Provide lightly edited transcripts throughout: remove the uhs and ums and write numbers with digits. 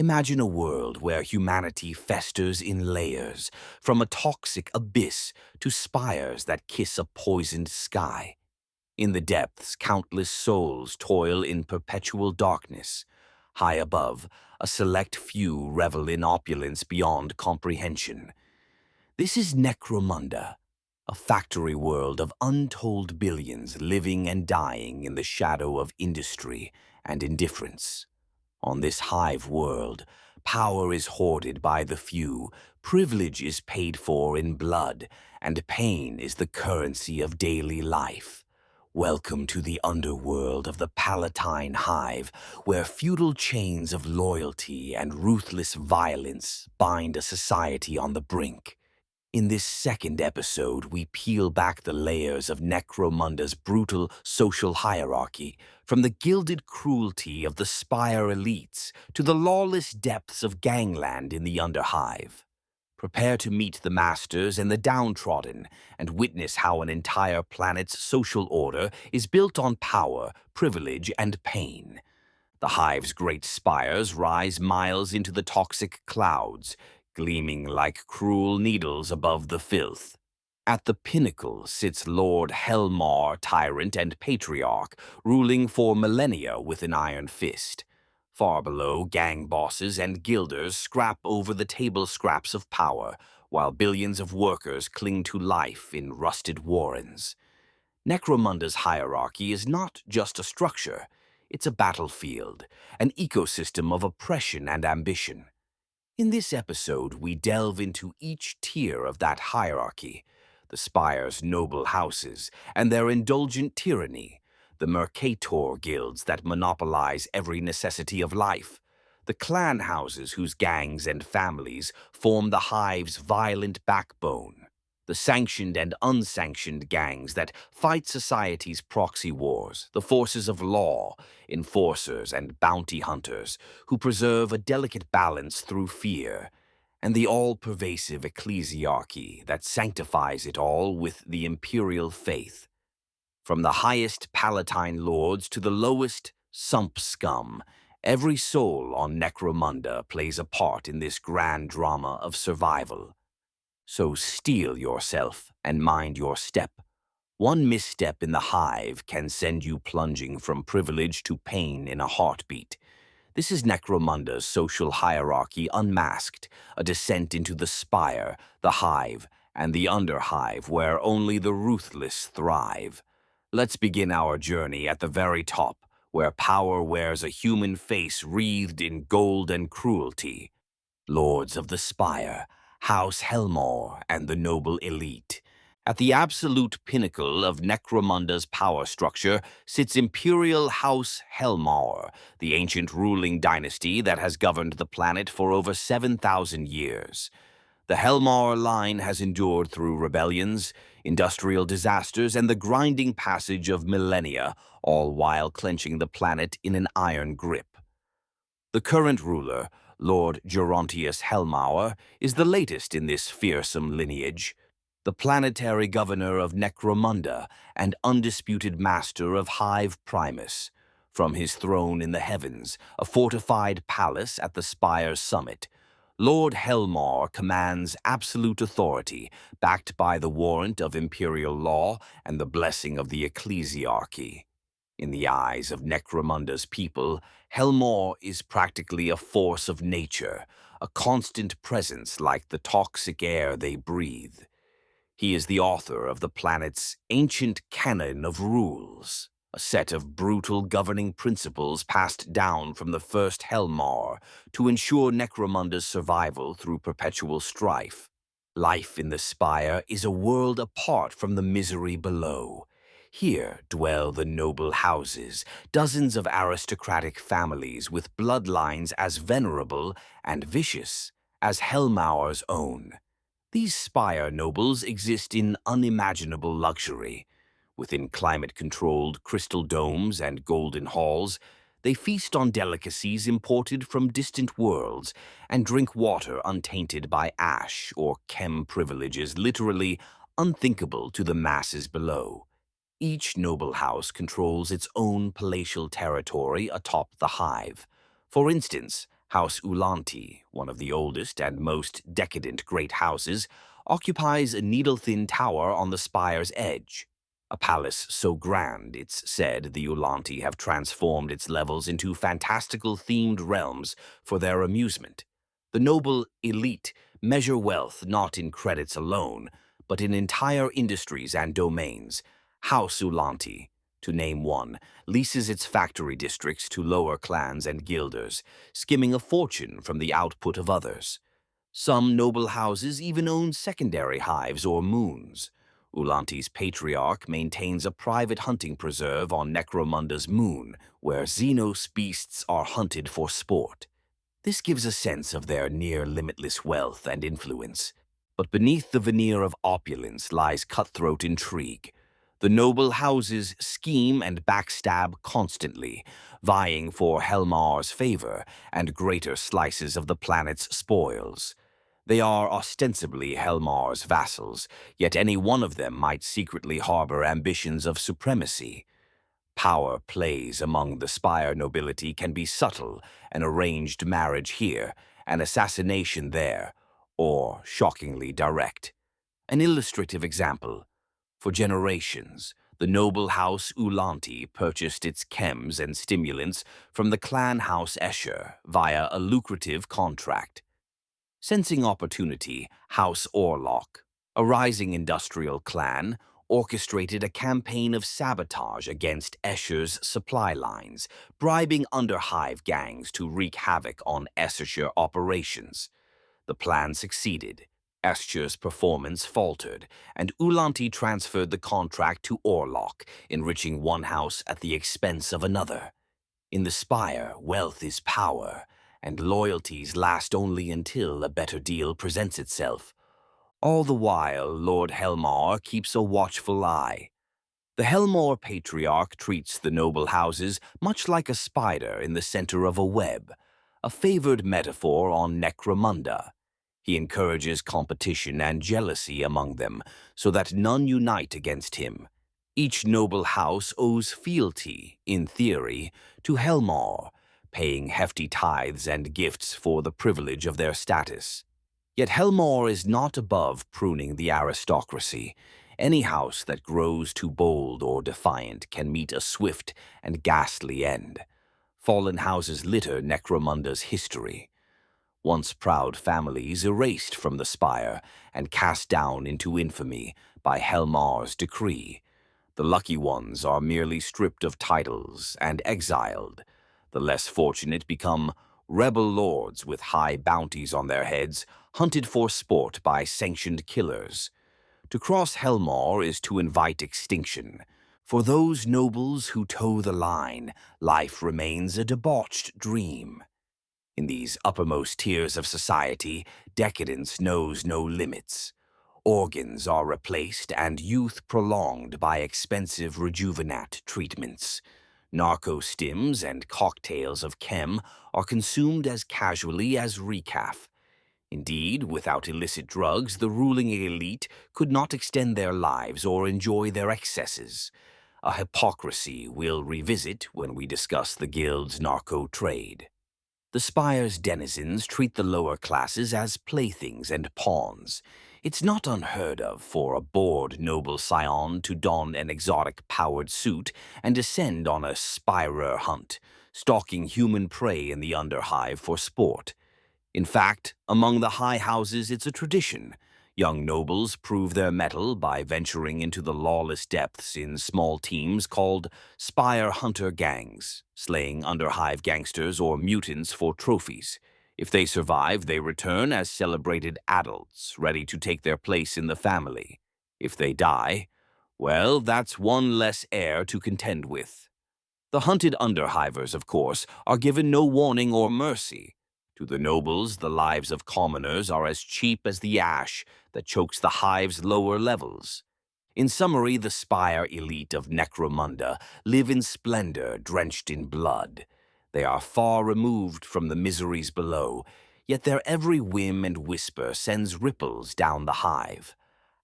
Imagine a world where humanity festers in layers, from a toxic abyss to spires that kiss a poisoned sky. In the depths, countless souls toil in perpetual darkness. High above, a select few revel in opulence beyond comprehension. This is Necromunda, a factory world of untold billions living and dying in the shadow of industry and indifference. On this hive world, power is hoarded by the few, privilege is paid for in blood, and pain is the currency of daily life. Welcome to the underworld of the Palatine Hive, where feudal chains of loyalty and ruthless violence bind a society on the brink. In this second episode, we peel back the layers of Necromunda's brutal social hierarchy, from the gilded cruelty of the Spire elites to the lawless depths of gangland in the Underhive. Prepare to meet the masters and the downtrodden, and witness how an entire planet's social order is built on power, privilege, and pain. The Hive's great spires rise miles into the toxic clouds, gleaming like cruel needles above the filth. At the pinnacle sits Lord Helmar, tyrant and patriarch, ruling for millennia with an iron fist. Far below, gang bosses and guilders scrap over the table scraps of power, while billions of workers cling to life in rusted warrens. Necromunda's hierarchy is not just a structure, it's a battlefield, an ecosystem of oppression and ambition. In this episode, we delve into each tier of that hierarchy, the Spire's noble houses and their indulgent tyranny, the Mercator Guilds that monopolize every necessity of life, the clan houses whose gangs and families form the Hive's violent backbone, the sanctioned and unsanctioned gangs that fight society's proxy wars, the forces of law, enforcers and bounty hunters who preserve a delicate balance through fear, and the all-pervasive Ecclesiarchy that sanctifies it all with the imperial faith. From the highest Palatine lords to the lowest sump scum, every soul on Necromunda plays a part in this grand drama of survival. So steel yourself and mind your step. One misstep in the Hive can send you plunging from privilege to pain in a heartbeat. This is Necromunda's social hierarchy unmasked, a descent into the Spire, the Hive, and the Underhive where only the ruthless thrive. Let's begin our journey at the very top, where power wears a human face wreathed in gold and cruelty. Lords of the Spire, House Helmar, and the noble elite. At the absolute pinnacle of Necromunda's power structure sits Imperial House Helmar, the ancient ruling dynasty that has governed the planet for over 7,000 years. The Helmar line has endured through rebellions, industrial disasters, and the grinding passage of millennia, all while clenching the planet in an iron grip. The current ruler, Lord Gerontius Helmauer, is the latest in this fearsome lineage, the planetary governor of Necromunda and undisputed master of Hive Primus. From his throne in the heavens, a fortified palace at the Spire's summit, Lord Helmar commands absolute authority, backed by the warrant of imperial law and the blessing of the Ecclesiarchy. In the eyes of Necromunda's people, Helmar is practically a force of nature, a constant presence like the toxic air they breathe. He is the author of the planet's ancient canon of rules, a set of brutal governing principles passed down from the first Helmar to ensure Necromunda's survival through perpetual strife. Life in the Spire is a world apart from the misery below. Here dwell the noble houses, dozens of aristocratic families with bloodlines as venerable and vicious as Helmauer's own. These Spire nobles exist in unimaginable luxury. Within climate-controlled crystal domes and golden halls, they feast on delicacies imported from distant worlds and drink water untainted by ash or chem privileges literally unthinkable to the masses below. Each noble house controls its own palatial territory atop the Hive. For instance, House Ulanti, one of the oldest and most decadent great houses, occupies a needle-thin tower on the spire's edge. A palace so grand, it's said, the Ulanti have transformed its levels into fantastical themed realms for their amusement. The noble elite measure wealth not in credits alone, but in entire industries and domains. House Ulanti, to name one, leases its factory districts to lower clans and guilders, skimming a fortune from the output of others. Some noble houses even own secondary hives or moons. Ulanti's patriarch maintains a private hunting preserve on Necromunda's moon, where Xenos beasts are hunted for sport. This gives a sense of their near-limitless wealth and influence. But beneath the veneer of opulence lies cutthroat intrigue. The noble houses scheme and backstab constantly, vying for Helmar's favor and greater slices of the planet's spoils. They are ostensibly Helmar's vassals, yet any one of them might secretly harbor ambitions of supremacy. Power plays among the Spire nobility can be subtle, an arranged marriage here, an assassination there, or shockingly direct. An illustrative example. For generations, the noble house Ulanti purchased its chems and stimulants from the clan house Escher via a lucrative contract. Sensing opportunity, House Orlok, a rising industrial clan, orchestrated a campaign of sabotage against Escher's supply lines, bribing Underhive gangs to wreak havoc on Escher operations. The plan succeeded. Escher's performance faltered, and Ulanti transferred the contract to Orlok, enriching one house at the expense of another. In the Spire, wealth is power, and loyalties last only until a better deal presents itself. All the while, Lord Helmar keeps a watchful eye. The Helmar Patriarch treats the noble houses much like a spider in the center of a web, a favored metaphor on Necromunda. He encourages competition and jealousy among them, so that none unite against him. Each noble house owes fealty, in theory, to Helmar, paying hefty tithes and gifts for the privilege of their status. Yet Helmar is not above pruning the aristocracy. Any house that grows too bold or defiant can meet a swift and ghastly end. Fallen houses litter Necromunda's history. Once proud families erased from the Spire and cast down into infamy by Helmar's decree. The lucky ones are merely stripped of titles and exiled. The less fortunate become rebel lords with high bounties on their heads, hunted for sport by sanctioned killers. To cross Helmar is to invite extinction. For those nobles who toe the line, life remains a debauched dream. In these uppermost tiers of society, decadence knows no limits. Organs are replaced and youth prolonged by expensive rejuvenat treatments. Narco-stims and cocktails of chem are consumed as casually as recaf. Indeed, without illicit drugs, the ruling elite could not extend their lives or enjoy their excesses. A hypocrisy we'll revisit when we discuss the guild's narco trade. The Spire's denizens treat the lower classes as playthings and pawns. It's not unheard of for a bored noble scion to don an exotic powered suit and descend on a Spire hunt, stalking human prey in the Underhive for sport. In fact, among the high houses it's a tradition. Young nobles prove their mettle by venturing into the lawless depths in small teams called Spire Hunter Gangs, slaying Underhive gangsters or mutants for trophies. If they survive, they return as celebrated adults, ready to take their place in the family. If they die, well, that's one less heir to contend with. The hunted Underhivers, of course, are given no warning or mercy. To the nobles, the lives of commoners are as cheap as the ash that chokes the hive's lower levels. In summary, the Spire elite of Necromunda live in splendor drenched in blood. They are far removed from the miseries below, yet their every whim and whisper sends ripples down the hive.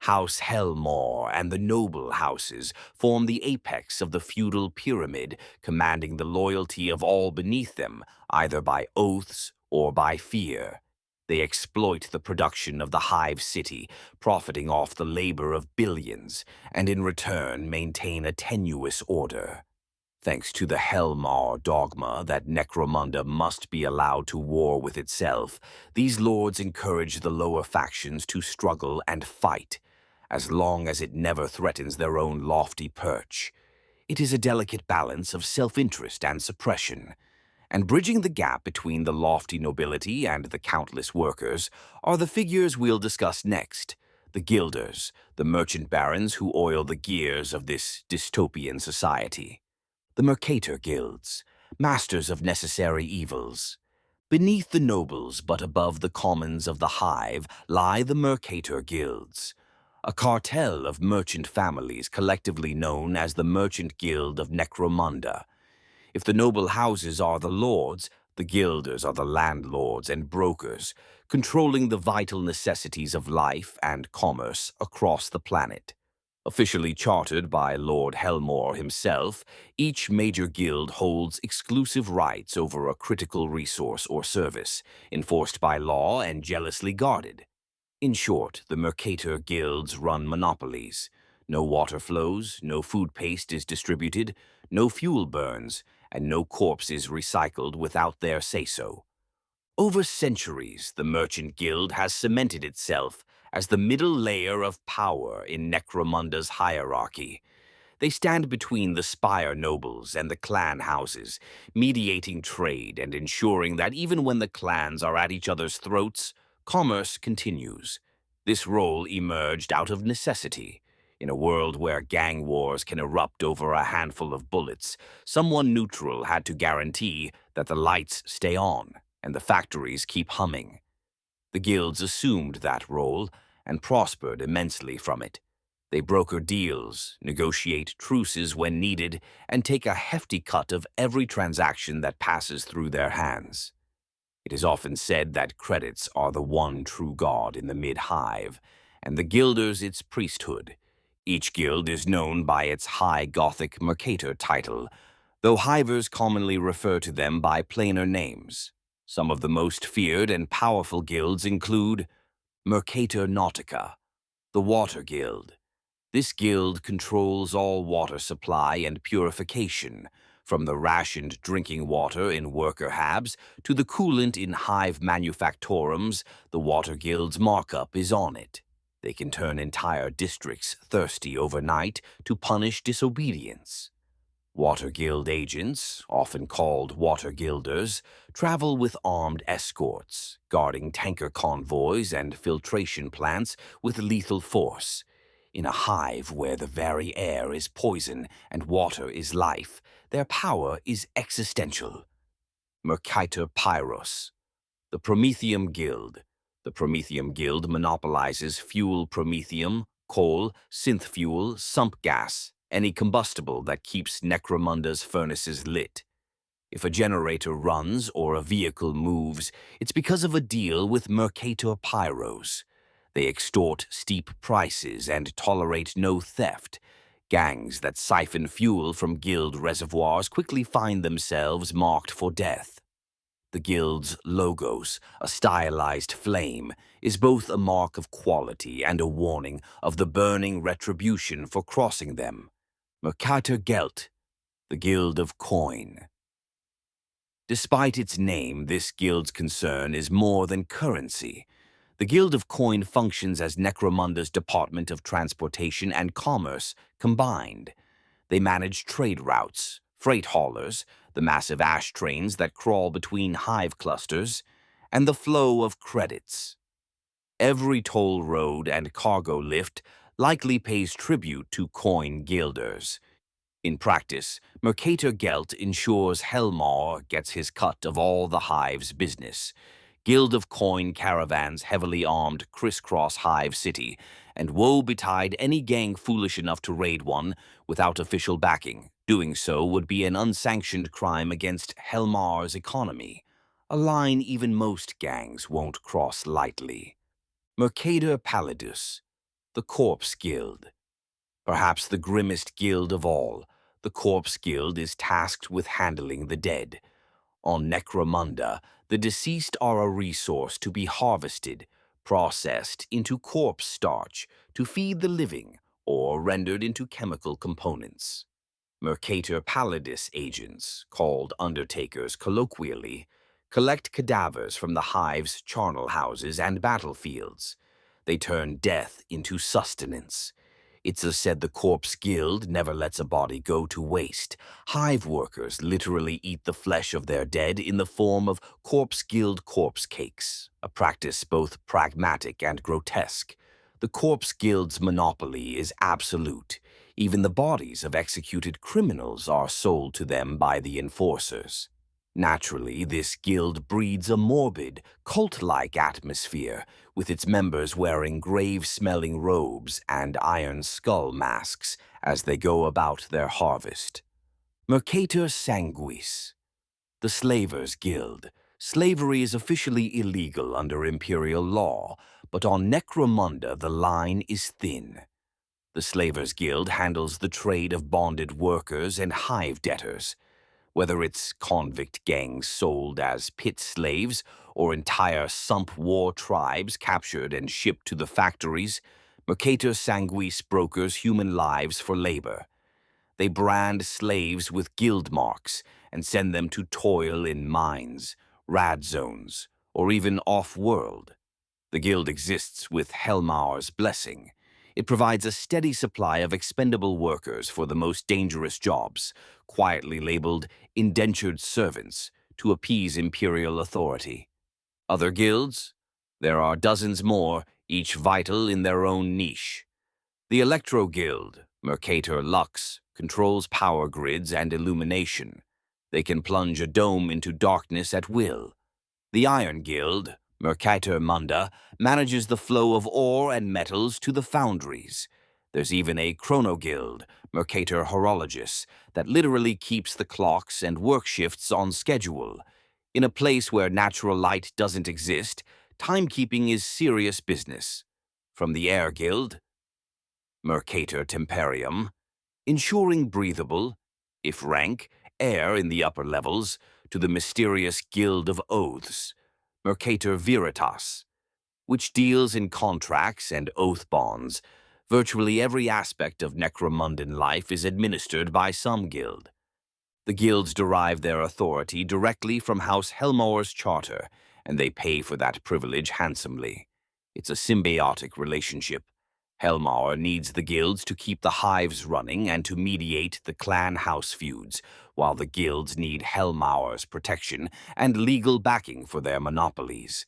House Helmar and the noble houses form the apex of the feudal pyramid, commanding the loyalty of all beneath them, either by oaths or by fear. They exploit the production of the Hive city, profiting off the labor of billions, and in return maintain a tenuous order. Thanks to the Hellmaw dogma that Necromunda must be allowed to war with itself, these lords encourage the lower factions to struggle and fight, as long as it never threatens their own lofty perch. It is a delicate balance of self-interest and suppression, and bridging the gap between the lofty nobility and the countless workers are the figures we'll discuss next, the Guilders, the merchant barons who oil the gears of this dystopian society. The Mercator Guilds, masters of necessary evils. Beneath the nobles but above the commons of the Hive lie the Mercator Guilds, a cartel of merchant families collectively known as the Merchant Guild of Necromunda. If the noble houses are the lords, the guilders are the landlords and brokers, controlling the vital necessities of life and commerce across the planet. Officially chartered by Lord Hellmore himself, each major guild holds exclusive rights over a critical resource or service, enforced by law and jealously guarded. In short, the Mercator Guilds run monopolies. No water flows, no food paste is distributed, no fuel burns, and no corpse is recycled without their say-so. Over centuries, the Merchant Guild has cemented itself as the middle layer of power in Necromunda's hierarchy. They stand between the Spire nobles and the clan houses, mediating trade and ensuring that even when the clans are at each other's throats, commerce continues. This role emerged out of necessity. In a world where gang wars can erupt over a handful of bullets, someone neutral had to guarantee that the lights stay on and the factories keep humming. The guilds assumed that role and prospered immensely from it. They broker deals, negotiate truces when needed, and take a hefty cut of every transaction that passes through their hands. It is often said that credits are the one true god in the mid-hive, and the guilders its priesthood. Each guild is known by its high Gothic Mercator title, though hivers commonly refer to them by plainer names. Some of the most feared and powerful guilds include Mercator Nautica, the Water Guild. This guild controls all water supply and purification, from the rationed drinking water in worker habs to the coolant in hive manufactorums. The Water Guild's markup is on it. They can turn entire districts thirsty overnight to punish disobedience. Water Guild agents, often called Water Guilders, travel with armed escorts, guarding tanker convoys and filtration plants with lethal force. In a hive where the very air is poison and water is life, their power is existential. Mercator Pyros, the Promethium Guild. The Promethium Guild monopolizes fuel promethium, coal, synth fuel, sump gas, any combustible that keeps Necromunda's furnaces lit. If a generator runs or a vehicle moves, it's because of a deal with Mercator Pyros. They extort steep prices and tolerate no theft. Gangs that siphon fuel from guild reservoirs quickly find themselves marked for death. The guild's logos, a stylized flame, is both a mark of quality and a warning of the burning retribution for crossing them. Mercator Geld, the Guild of Coin. Despite its name, this guild's concern is more than currency. The Guild of Coin functions as Necromunda's Department of Transportation and Commerce combined. They manage trade routes, freight haulers, the massive ash trains that crawl between hive clusters, and the flow of credits. Every toll road and cargo lift likely pays tribute to coin guilders. In practice, Mercator Geld ensures Hellmaw gets his cut of all the hive's business. Guild of Coin caravans heavily armed crisscross Hive City, and woe betide any gang foolish enough to raid one without official backing. Doing so would be an unsanctioned crime against Hellmar's economy, a line even most gangs won't cross lightly. Mercator Pallidus, the Corpse Guild. Perhaps the grimmest guild of all, the Corpse Guild is tasked with handling the dead. On Necromunda, the deceased are a resource to be harvested, processed into corpse starch to feed the living, or rendered into chemical components. Mercator Palladis agents, called Undertakers colloquially, collect cadavers from the Hive's charnel houses and battlefields. They turn death into sustenance. It's said the Corpse Guild never lets a body go to waste. Hive workers literally eat the flesh of their dead in the form of Corpse Guild corpse cakes, a practice both pragmatic and grotesque. The Corpse Guild's monopoly is absolute. Even the bodies of executed criminals are sold to them by the enforcers. Naturally, this guild breeds a morbid, cult-like atmosphere, with its members wearing grave-smelling robes and iron skull masks as they go about their harvest. Mercator Sanguis, the Slavers' Guild. Slavery is officially illegal under imperial law, but on Necromunda the line is thin. The Slavers' Guild handles the trade of bonded workers and hive debtors. Whether it's convict gangs sold as pit slaves or entire sump war tribes captured and shipped to the factories, Mercator Sanguis brokers human lives for labor. They brand slaves with guild marks and send them to toil in mines, rad zones, or even off-world. The guild exists with Helmar's blessing. It provides a steady supply of expendable workers for the most dangerous jobs, quietly labeled indentured servants, to appease imperial authority. Other guilds? There are dozens more, each vital in their own niche. The Electro Guild, Mercator Lux, controls power grids and illumination. They can plunge a dome into darkness at will. The Iron Guild, Mercator Munda, manages the flow of ore and metals to the foundries. There's even a Chrono Guild, Mercator Horologists, that literally keeps the clocks and work shifts on schedule. In a place where natural light doesn't exist, timekeeping is serious business. From the Air Guild, Mercator Temperium, ensuring breathable, if rank, air in the upper levels, to the mysterious Guild of Oaths, Mercator Veritas, which deals in contracts and oath bonds. Virtually every aspect of Necromundan life is administered by some guild. The guilds derive their authority directly from House Helmar's charter, and they pay for that privilege handsomely. It's a symbiotic relationship. Helmar needs the guilds to keep the hives running and to mediate the clan house feuds, while the guilds need Helmar's protection and legal backing for their monopolies.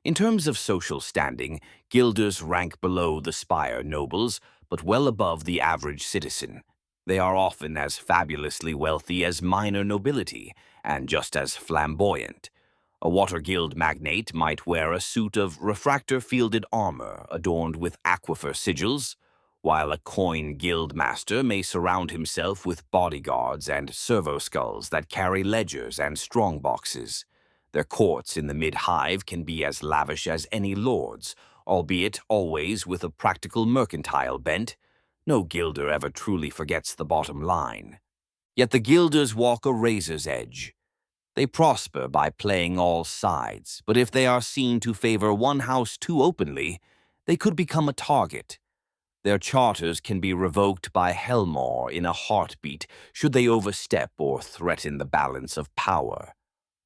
In terms of social standing, guilders rank below the Spire nobles, but well above the average citizen. They are often as fabulously wealthy as minor nobility, and just as flamboyant. A water guild magnate might wear a suit of refractor-fielded armor adorned with aquifer sigils, while a coin guild master may surround himself with bodyguards and servo skulls that carry ledgers and strongboxes. Their courts in the mid-hive can be as lavish as any lord's, albeit always with a practical mercantile bent. No guilder ever truly forgets the bottom line. Yet the guilders walk a razor's edge. They prosper by playing all sides, but if they are seen to favor one house too openly, they could become a target. Their charters can be revoked by Helmar in a heartbeat should they overstep or threaten the balance of power.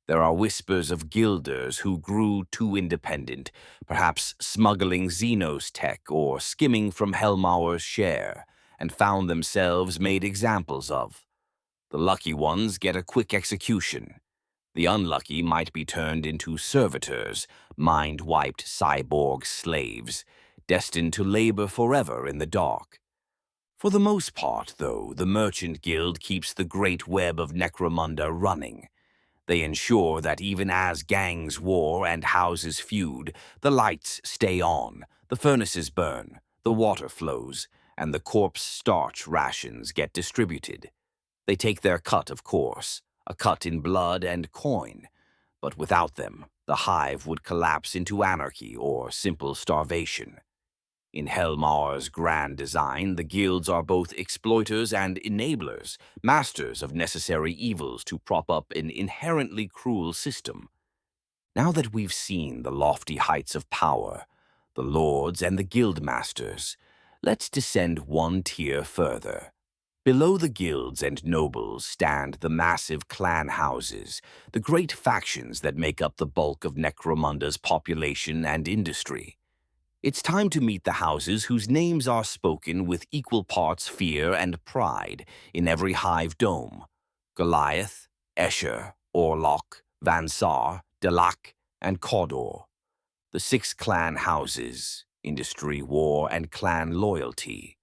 There are whispers of guilders who grew too independent, perhaps smuggling Xenos tech or skimming from Helmar's share, and found themselves made examples of. The lucky ones get a quick execution. The unlucky might be turned into servitors, mind-wiped cyborg slaves, destined to labor forever in the dark. For the most part, though, the Merchant Guild keeps the great web of Necromunda running. They ensure that even as gangs war and houses feud, the lights stay on, the furnaces burn, the water flows, and the corpse starch rations get distributed. They take their cut, of course, a cut in blood and coin, but without them, the hive would collapse into anarchy or simple starvation. In Helmar's grand design, the guilds are both exploiters and enablers, masters of necessary evils to prop up an inherently cruel system. Now that we've seen the lofty heights of power, the lords and the guild masters, let's descend one tier further. Below the guilds and nobles stand the massive clan houses, the great factions that make up the bulk of Necromunda's population and industry. It's time to meet the houses whose names are spoken with equal parts fear and pride in every hive dome. Goliath, Escher, Orlok, Vansar, Delak, and Cawdor. The six clan houses, industry, war, and clan loyalty.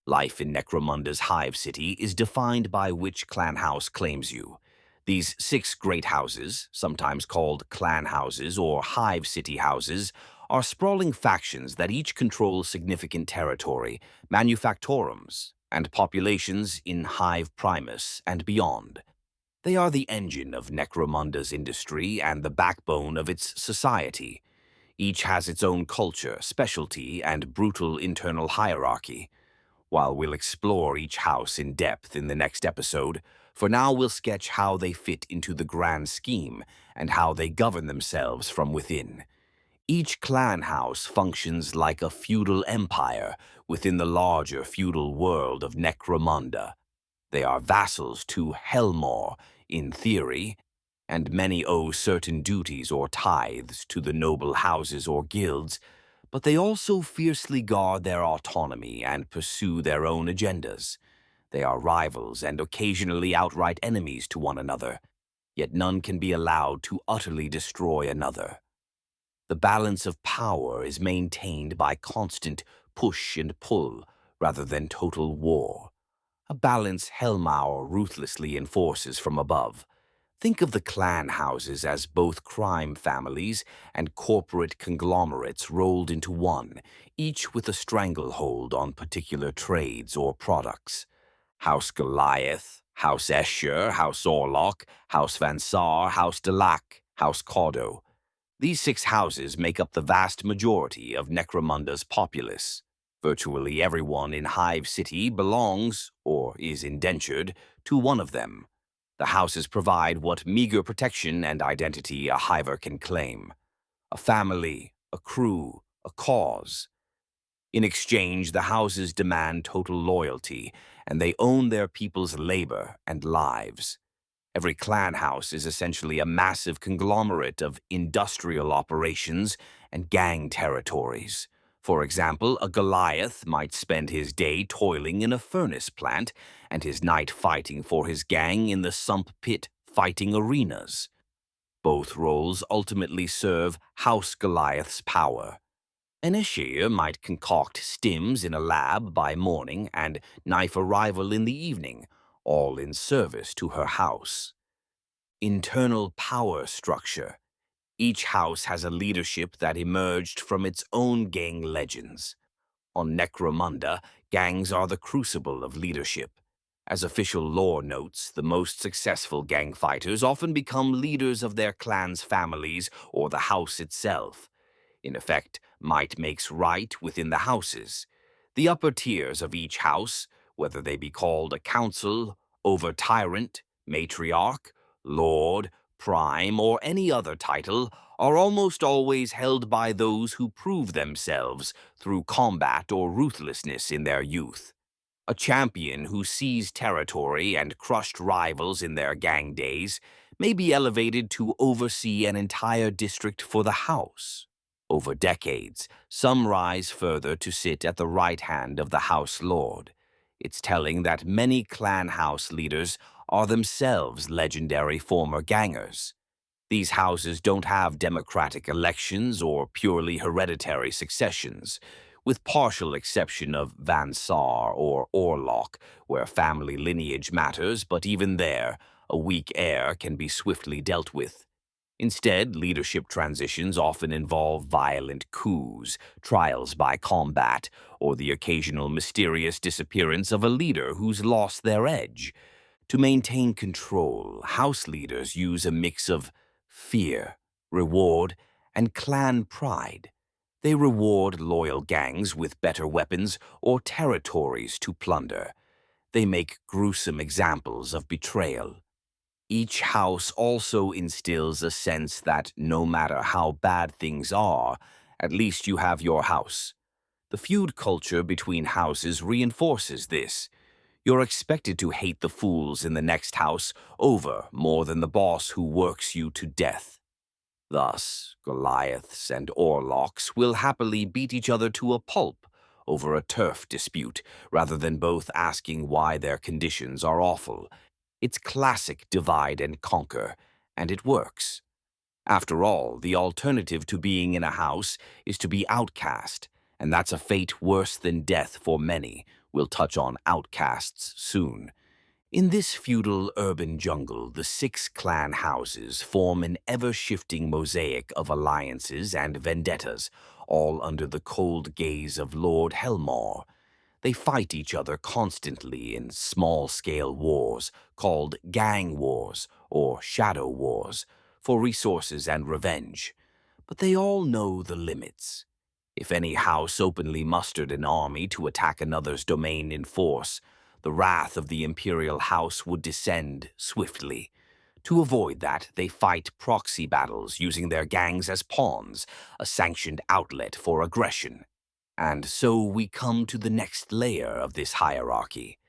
Life in Necromunda's Hive City is defined by which clan house claims you. These six great houses, sometimes called clan houses or Hive City houses, are sprawling factions that each control significant territory, manufactorums, and populations in Hive Primus and beyond. They are the engine of Necromunda's industry and the backbone of its society. Each has its own culture, specialty, and brutal internal hierarchy. While we'll explore each house in depth in the next episode, for now we'll sketch how they fit into the grand scheme and how they govern themselves from within. Each clan house functions like a feudal empire within the larger feudal world of Necromunda. They are vassals to Helmor, in theory, and many owe certain duties or tithes to the noble houses or guilds, but they also fiercely guard their autonomy and pursue their own agendas. They are rivals and occasionally outright enemies to one another, yet none can be allowed to utterly destroy another. The balance of power is maintained by constant push and pull rather than total war, a balance Helmauer ruthlessly enforces from above. Think of the clan houses as both crime families and corporate conglomerates rolled into one, each with a stranglehold on particular trades or products. House Goliath, House Escher, House Orlok, House Vansar, House Delak, House Cawdo. These six houses make up the vast majority of Necromunda's populace. Virtually everyone in Hive City belongs, or is indentured, to one of them. The houses provide what meager protection and identity a hiver can claim. A family, a crew, a cause. In exchange, the houses demand total loyalty, and they own their people's labor and lives. Every clan house is essentially a massive conglomerate of industrial operations and gang territories. For example, a Goliath might spend his day toiling in a furnace plant and his night fighting for his gang in the sump pit fighting arenas. Both roles ultimately serve House Goliath's power. An Ashir might concoct stims in a lab by morning and knife a rival in the evening, all in service to her house. Internal power structure. Each house has a leadership that emerged from its own gang legends. On Necromunda, gangs are the crucible of leadership. As official lore notes, the most successful gang fighters often become leaders of their clan's families or the house itself. In effect, might makes right within the houses. The upper tiers of each house, whether they be called a council, over-tyrant, matriarch, lord, prime, or any other title, are almost always held by those who prove themselves through combat or ruthlessness in their youth. A champion who seized territory and crushed rivals in their gang days may be elevated to oversee an entire district for the house. Over decades, some rise further to sit at the right hand of the House Lord. It's telling that many clan house leaders are themselves legendary former gangers. These houses don't have democratic elections or purely hereditary successions, with partial exception of Vansar or Orlok, where family lineage matters, but even there, a weak heir can be swiftly dealt with. Instead, leadership transitions often involve violent coups, trials by combat, or the occasional mysterious disappearance of a leader who's lost their edge. To maintain control, house leaders use a mix of fear, reward, and clan pride. They reward loyal gangs with better weapons or territories to plunder. They make gruesome examples of betrayal. Each house also instills a sense that no matter how bad things are, at least you have your house. The feud culture between houses reinforces this. You're expected to hate the fools in the next house over more than the boss who works you to death. Thus, Goliaths and Orlocks will happily beat each other to a pulp over a turf dispute rather than both asking why their conditions are awful. It's classic divide and conquer, and it works. After all, the alternative to being in a house is to be outcast, and that's a fate worse than death for many. We'll touch on outcasts soon. In this feudal urban jungle, the 6 clan houses form an ever-shifting mosaic of alliances and vendettas, all under the cold gaze of Lord Helmar. They fight each other constantly in small-scale wars called gang wars or shadow wars for resources and revenge. But they all know the limits. If any house openly mustered an army to attack another's domain in force, the wrath of the imperial house would descend swiftly. To avoid that, they fight proxy battles using their gangs as pawns, a sanctioned outlet for aggression. And so we come to the next layer of this hierarchy.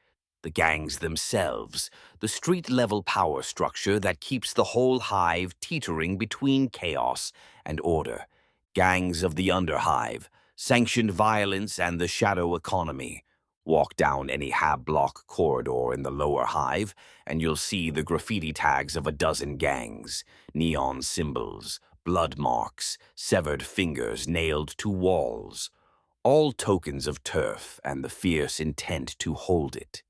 The gangs themselves, the street-level power structure that keeps the whole hive teetering between chaos and order. Gangs of the Underhive, sanctioned violence and the shadow economy. Walk down any hab-block corridor in the lower hive, and you'll see the graffiti tags of a dozen gangs, neon symbols, blood marks, severed fingers nailed to walls, all tokens of turf and the fierce intent to hold it.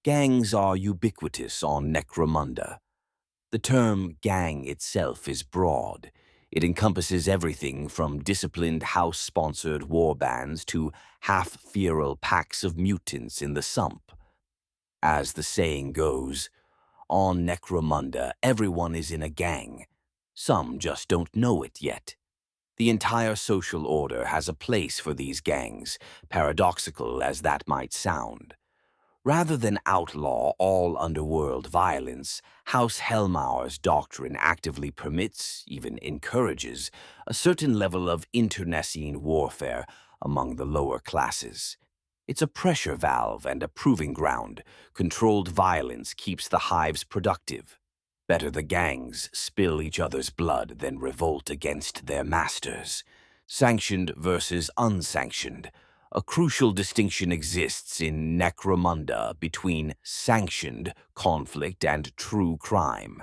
Gangs are ubiquitous on Necromunda. The term gang itself is broad. It encompasses everything from disciplined house-sponsored warbands to half-feral packs of mutants in the sump. As the saying goes, on Necromunda everyone is in a gang. Some just don't know it yet. The entire social order has a place for these gangs, paradoxical as that might sound. Rather than outlaw all underworld violence, House Helmauer's doctrine actively permits, even encourages, a certain level of internecine warfare among the lower classes. It's a pressure valve and a proving ground. Controlled violence keeps the hives productive. Better the gangs spill each other's blood than revolt against their masters. Sanctioned versus unsanctioned. A crucial distinction exists in Necromunda between sanctioned conflict and true crime.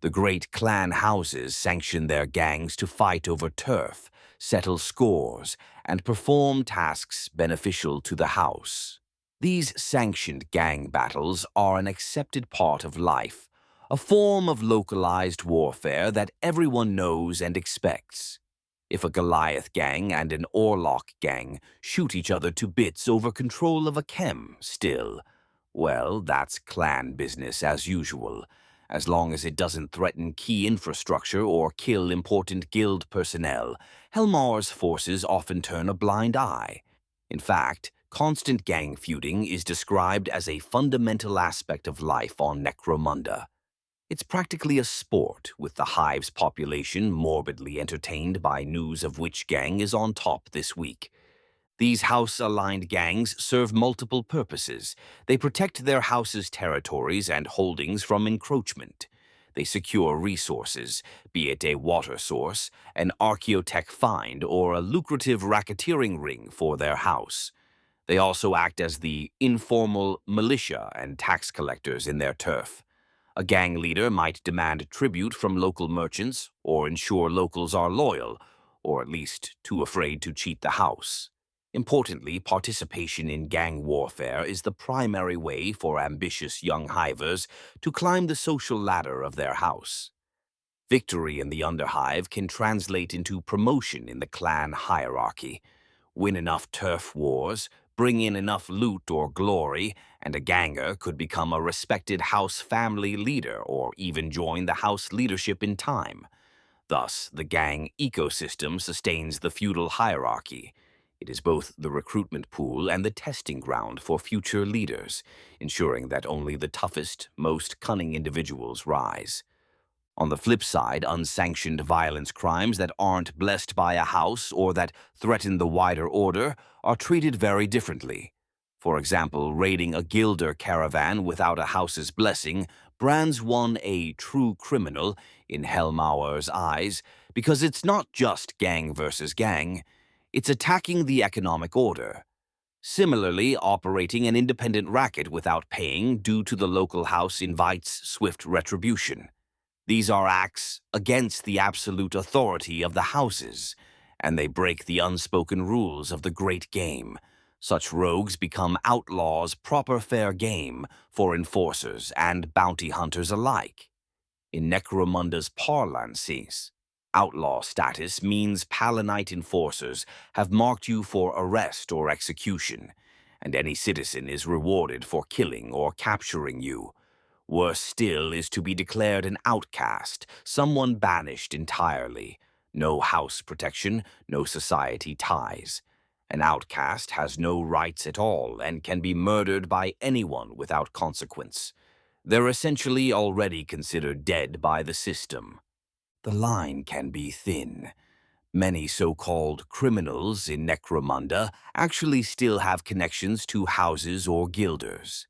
The great clan houses sanction their gangs to fight over turf, settle scores, and perform tasks beneficial to the house. These sanctioned gang battles are an accepted part of life, a form of localized warfare that everyone knows and expects. If a Goliath gang and an Orlock gang shoot each other to bits over control of a chem still, well, that's clan business as usual, as long as it doesn't threaten key infrastructure or kill important guild personnel. Helmar's forces often turn a blind eye. In fact, constant gang feuding is described as a fundamental aspect of life on Necromunda. It's practically a sport, with the hive's population morbidly entertained by news of which gang is on top this week. These house-aligned gangs serve multiple purposes. They protect their house's territories and holdings from encroachment. They secure resources, be it a water source, an archaeotech find, or a lucrative racketeering ring for their house. They also act as the informal militia and tax collectors in their turf. A gang leader might demand tribute from local merchants or ensure locals are loyal, or at least too afraid to cheat the house. Importantly, participation in gang warfare is the primary way for ambitious young hivers to climb the social ladder of their house. Victory in the Underhive can translate into promotion in the clan hierarchy. Win enough turf wars, bring in enough loot or glory, and a ganger could become a respected house family leader or even join the house leadership in time. Thus, the gang ecosystem sustains the feudal hierarchy. It is both the recruitment pool and the testing ground for future leaders, ensuring that only the toughest, most cunning individuals rise. On the flip side, unsanctioned violence crimes that aren't blessed by a house or that threaten the wider order are treated very differently. For example, raiding a guilder caravan without a house's blessing brands one a true criminal in Hellmauer's eyes because it's not just gang versus gang, it's attacking the economic order. Similarly, operating an independent racket without paying due to the local house invites swift retribution. These are acts against the absolute authority of the houses, and they break the unspoken rules of the great game. Such rogues become outlaws, proper fair game for enforcers and bounty hunters alike. In Necromunda's parlances, outlaw status means Palanite enforcers have marked you for arrest or execution, and any citizen is rewarded for killing or capturing you. Worse still is to be declared an outcast, someone banished entirely. No house protection, no society ties. An outcast has no rights at all and can be murdered by anyone without consequence. They're essentially already considered dead by the system. The line can be thin. Many so-called criminals in Necromunda actually still have connections to houses or guilders.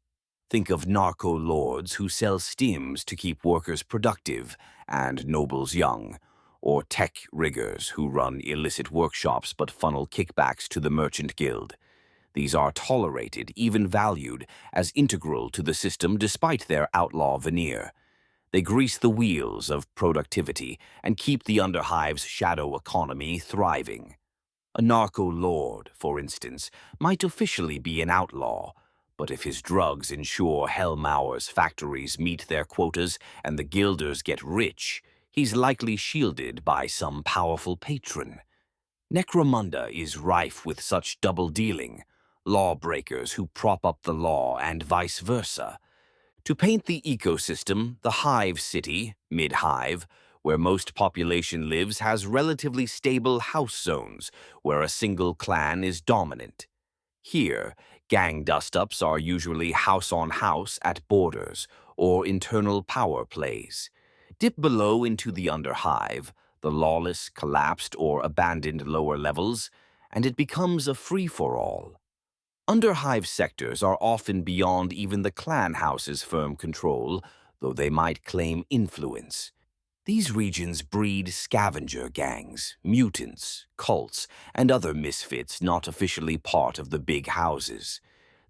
Think of narco-lords who sell stims to keep workers productive and nobles young, or tech riggers who run illicit workshops but funnel kickbacks to the merchant guild. These are tolerated, even valued, as integral to the system despite their outlaw veneer. They grease the wheels of productivity and keep the Underhive's shadow economy thriving. A narco-lord, for instance, might officially be an outlaw, but if his drugs ensure Hellmauer's factories meet their quotas and the guilders get rich, he's likely shielded by some powerful patron. Necromunda is rife with such double-dealing, lawbreakers who prop up the law and vice versa. To paint the ecosystem, the Hive city, mid-Hive, where most population lives, has relatively stable house zones where a single clan is dominant. Here, gang dust-ups are usually house-on-house at borders or internal power plays. Dip below into the Underhive, the lawless, collapsed, or abandoned lower levels, and it becomes a free-for-all. Underhive sectors are often beyond even the clan house's firm control, though they might claim influence. These regions breed scavenger gangs, mutants, cults, and other misfits not officially part of the big houses.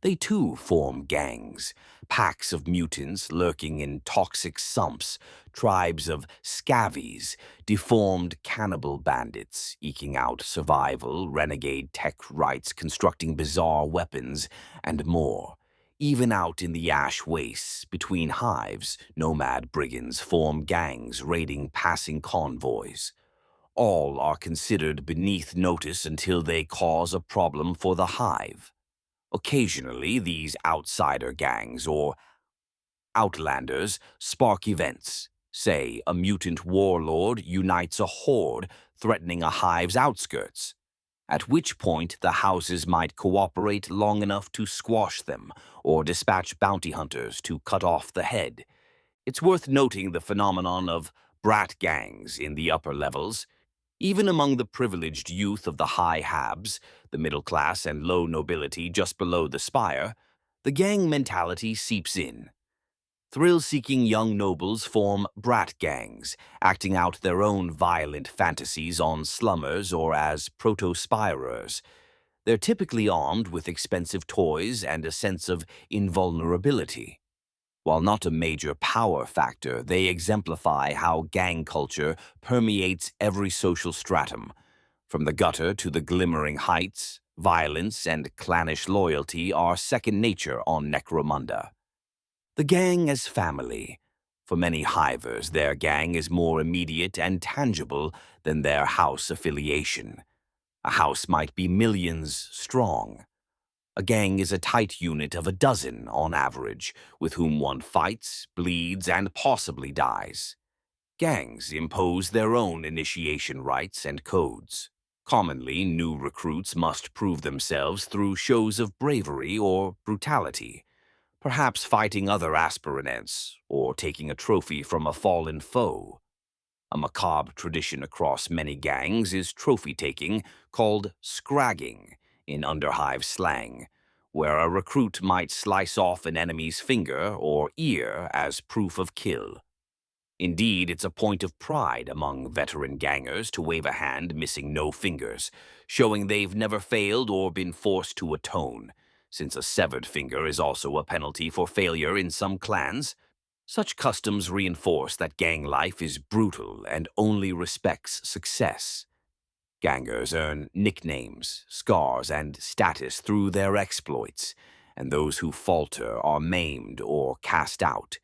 They too form gangs, packs of mutants lurking in toxic sumps, tribes of scavies, deformed cannibal bandits eking out survival, renegade tech rights constructing bizarre weapons, and more. Even out in the ash wastes, between hives, nomad brigands form gangs raiding passing convoys. All are considered beneath notice until they cause a problem for the hive. Occasionally, these outsider gangs, or outlanders, spark events. Say, a mutant warlord unites a horde threatening a hive's outskirts, at which point the houses might cooperate long enough to squash them or dispatch bounty hunters to cut off the head. It's worth noting the phenomenon of brat gangs in the upper levels. Even among the privileged youth of the high habs, the middle class and low nobility just below the spire, the gang mentality seeps in. Thrill-seeking young nobles form brat gangs, acting out their own violent fantasies on slummers or as proto-spirers. They're typically armed with expensive toys and a sense of invulnerability. While not a major power factor, they exemplify how gang culture permeates every social stratum. From the gutter to the glimmering heights, violence and clannish loyalty are second nature on Necromunda. The gang as family. For many hivers, their gang is more immediate and tangible than their house affiliation. A house might be millions strong. A gang is a tight unit of a dozen on average, with whom one fights, bleeds, and possibly dies. Gangs impose their own initiation rites and codes. Commonly, new recruits must prove themselves through shows of bravery or brutality, perhaps fighting other aspirants or taking a trophy from a fallen foe. A macabre tradition across many gangs is trophy-taking, called scragging in Underhive slang, where a recruit might slice off an enemy's finger or ear as proof of kill. Indeed, it's a point of pride among veteran gangers to wave a hand missing no fingers, showing they've never failed or been forced to atone, since a severed finger is also a penalty for failure in some clans. Such customs reinforce that gang life is brutal and only respects success. Gangers earn nicknames, scars, and status through their exploits, and those who falter are maimed or cast out.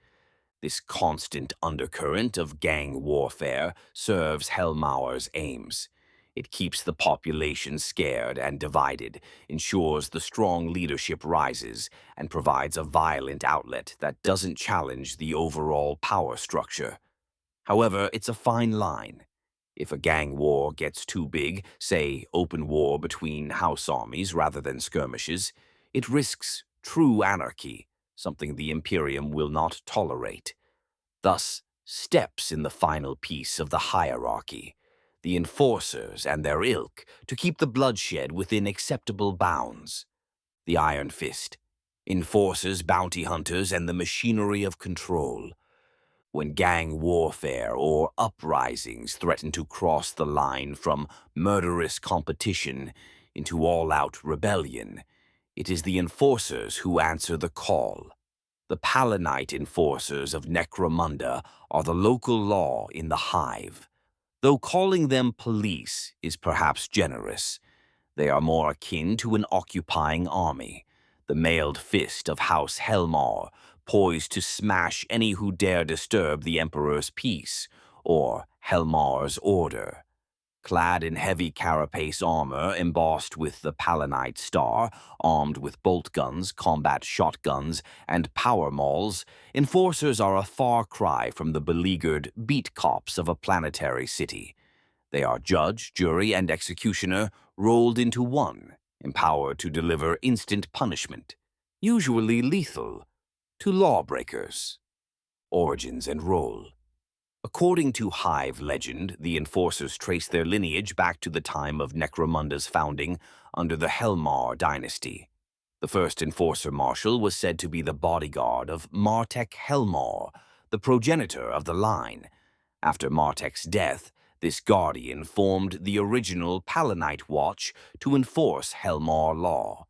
This constant undercurrent of gang warfare serves Hellmauer's aims. It keeps the population scared and divided, ensures the strong leadership rises, and provides a violent outlet that doesn't challenge the overall power structure. However, it's a fine line. If a gang war gets too big, say open war between house armies rather than skirmishes, it risks true anarchy, something the Imperium will not tolerate. Thus, steps in the final piece of the hierarchy, the enforcers and their ilk, to keep the bloodshed within acceptable bounds. The Iron Fist, enforcers, bounty hunters, and the machinery of control. When gang warfare or uprisings threaten to cross the line from murderous competition into all-out rebellion, it is the enforcers who answer the call. The Palanite enforcers of Necromunda are the local law in the Hive. Though calling them police is perhaps generous, they are more akin to an occupying army, the mailed fist of House Helmar, poised to smash any who dare disturb the Emperor's peace, or Helmar's order. Clad in heavy carapace armor embossed with the Palanite star, armed with bolt guns, combat shotguns, and power mauls, enforcers are a far cry from the beleaguered beat cops of a planetary city. They are judge, jury, and executioner rolled into one, empowered to deliver instant punishment, usually lethal, to lawbreakers. Origins and role. According to Hive legend, the enforcers trace their lineage back to the time of Necromunda's founding under the Helmar dynasty. The first enforcer marshal was said to be the bodyguard of Martek Helmar, the progenitor of the line. After Martek's death, this guardian formed the original Palanite Watch to enforce Helmar law.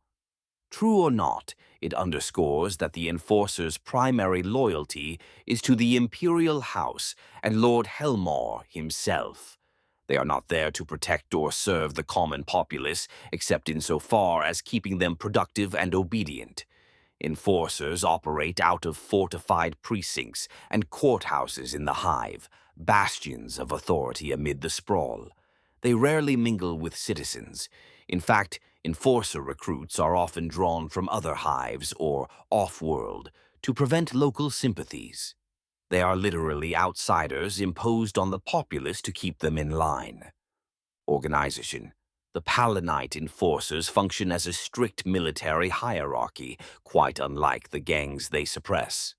True or not, it underscores that the enforcer's primary loyalty is to the imperial house and Lord Helmar himself. They are not there to protect or serve the common populace, except insofar as keeping them productive and obedient. Enforcers operate out of fortified precincts and courthouses in the Hive, bastions of authority amid the sprawl. They rarely mingle with citizens. In fact, enforcer recruits are often drawn from other hives or off-world to prevent local sympathies. They are literally outsiders imposed on the populace to keep them in line. Organization. The Palanite enforcers function as a strict military hierarchy, quite unlike the gangs they suppress.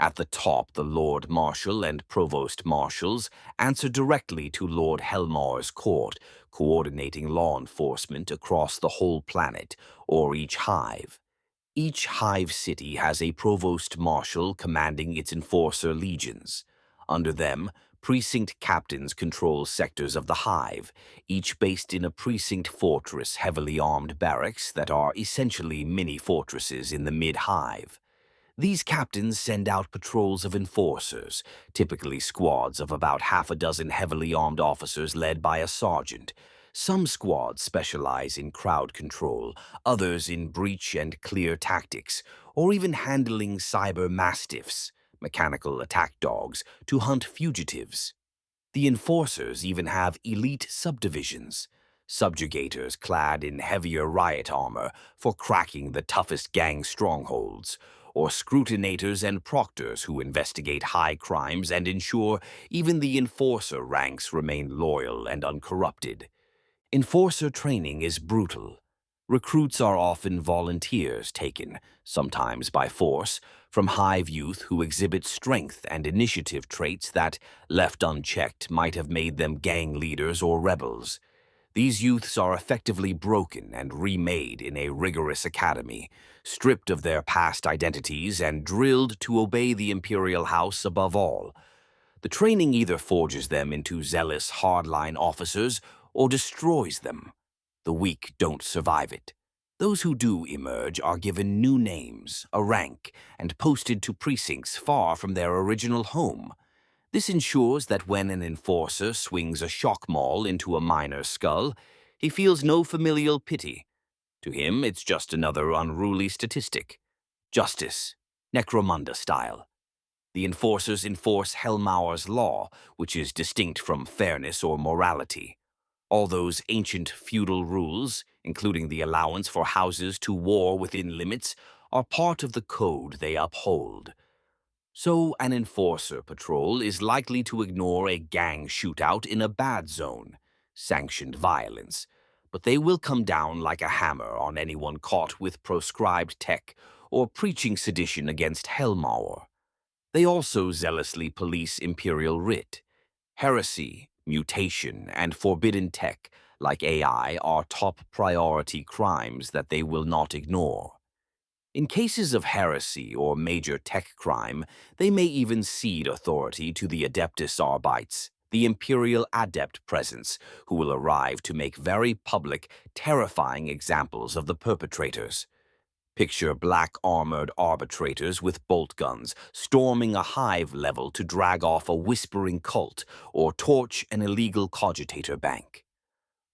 At the top, the Lord Marshal and Provost Marshals answer directly to Lord Helmar's court, coordinating law enforcement across the whole planet, or each hive. Each hive city has a Provost Marshal commanding its enforcer legions. Under them, precinct captains control sectors of the hive, each based in a precinct fortress heavily armed barracks that are essentially mini-fortresses in the mid-hive. These captains send out patrols of enforcers, typically squads of about half a dozen heavily armed officers led by a sergeant. Some squads specialize in crowd control, others in breach and clear tactics, or even handling cyber mastiffs, mechanical attack dogs, to hunt fugitives. The enforcers even have elite subdivisions, subjugators clad in heavier riot armor for cracking the toughest gang strongholds, or scrutinators and proctors who investigate high crimes and ensure even the enforcer ranks remain loyal and uncorrupted. Enforcer training is brutal. Recruits are often volunteers taken, sometimes by force, from Hive youth who exhibit strength and initiative traits that, left unchecked, might have made them gang leaders or rebels. These youths are effectively broken and remade in a rigorous academy, stripped of their past identities and drilled to obey the Imperial House above all. The training either forges them into zealous hardline officers or destroys them. The weak don't survive it. Those who do emerge are given new names, a rank, and posted to precincts far from their original home. This ensures that when an enforcer swings a shock maul into a miner's skull, he feels no familial pity. To him, it's just another unruly statistic. Justice, Necromunda style. The enforcers enforce Helmauer's law, which is distinct from fairness or morality. All those ancient feudal rules, including the allowance for houses to war within limits, are part of the code they uphold. So an enforcer patrol is likely to ignore a gang shootout in a bad zone, sanctioned violence, but they will come down like a hammer on anyone caught with proscribed tech or preaching sedition against Helmauer. They also zealously police imperial writ. Heresy, mutation, and forbidden tech, like AI, are top priority crimes that they will not ignore. In cases of heresy or major tech crime, they may even cede authority to the Adeptus Arbites, the Imperial Adept presence, who will arrive to make very public, terrifying examples of the perpetrators. Picture black-armored arbitrators with bolt guns storming a hive level to drag off a whispering cult or torch an illegal cogitator bank.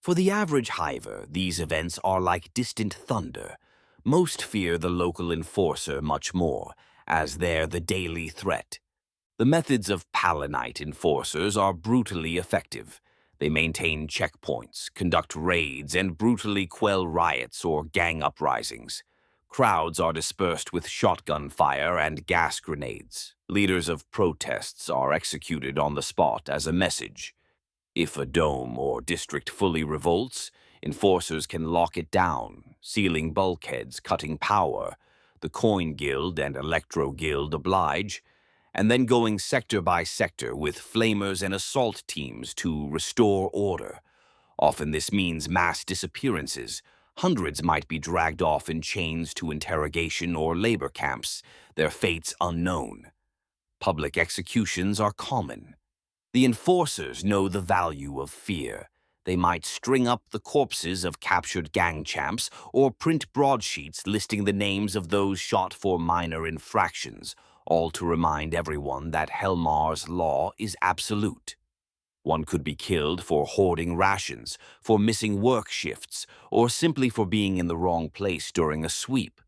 For the average hiver, these events are like distant thunder. Most fear the local enforcer much more, as they're the daily threat. The methods of Palanite enforcers are brutally effective. They maintain checkpoints, conduct raids, and brutally quell riots or gang uprisings. Crowds are dispersed with shotgun fire and gas grenades. Leaders of protests are executed on the spot as a message. If a dome or district fully revolts, enforcers can lock it down, sealing bulkheads, cutting power. The Coin Guild and Electro Guild oblige, and then going sector by sector with flamers and assault teams to restore order. Often this means mass disappearances. Hundreds might be dragged off in chains to interrogation or labor camps, their fates unknown. Public executions are common. The enforcers know the value of fear. They might string up the corpses of captured gang champs or print broadsheets listing the names of those shot for minor infractions, all to remind everyone that Helmar's law is absolute. One could be killed for hoarding rations, for missing work shifts, or simply for being in the wrong place during a sweep.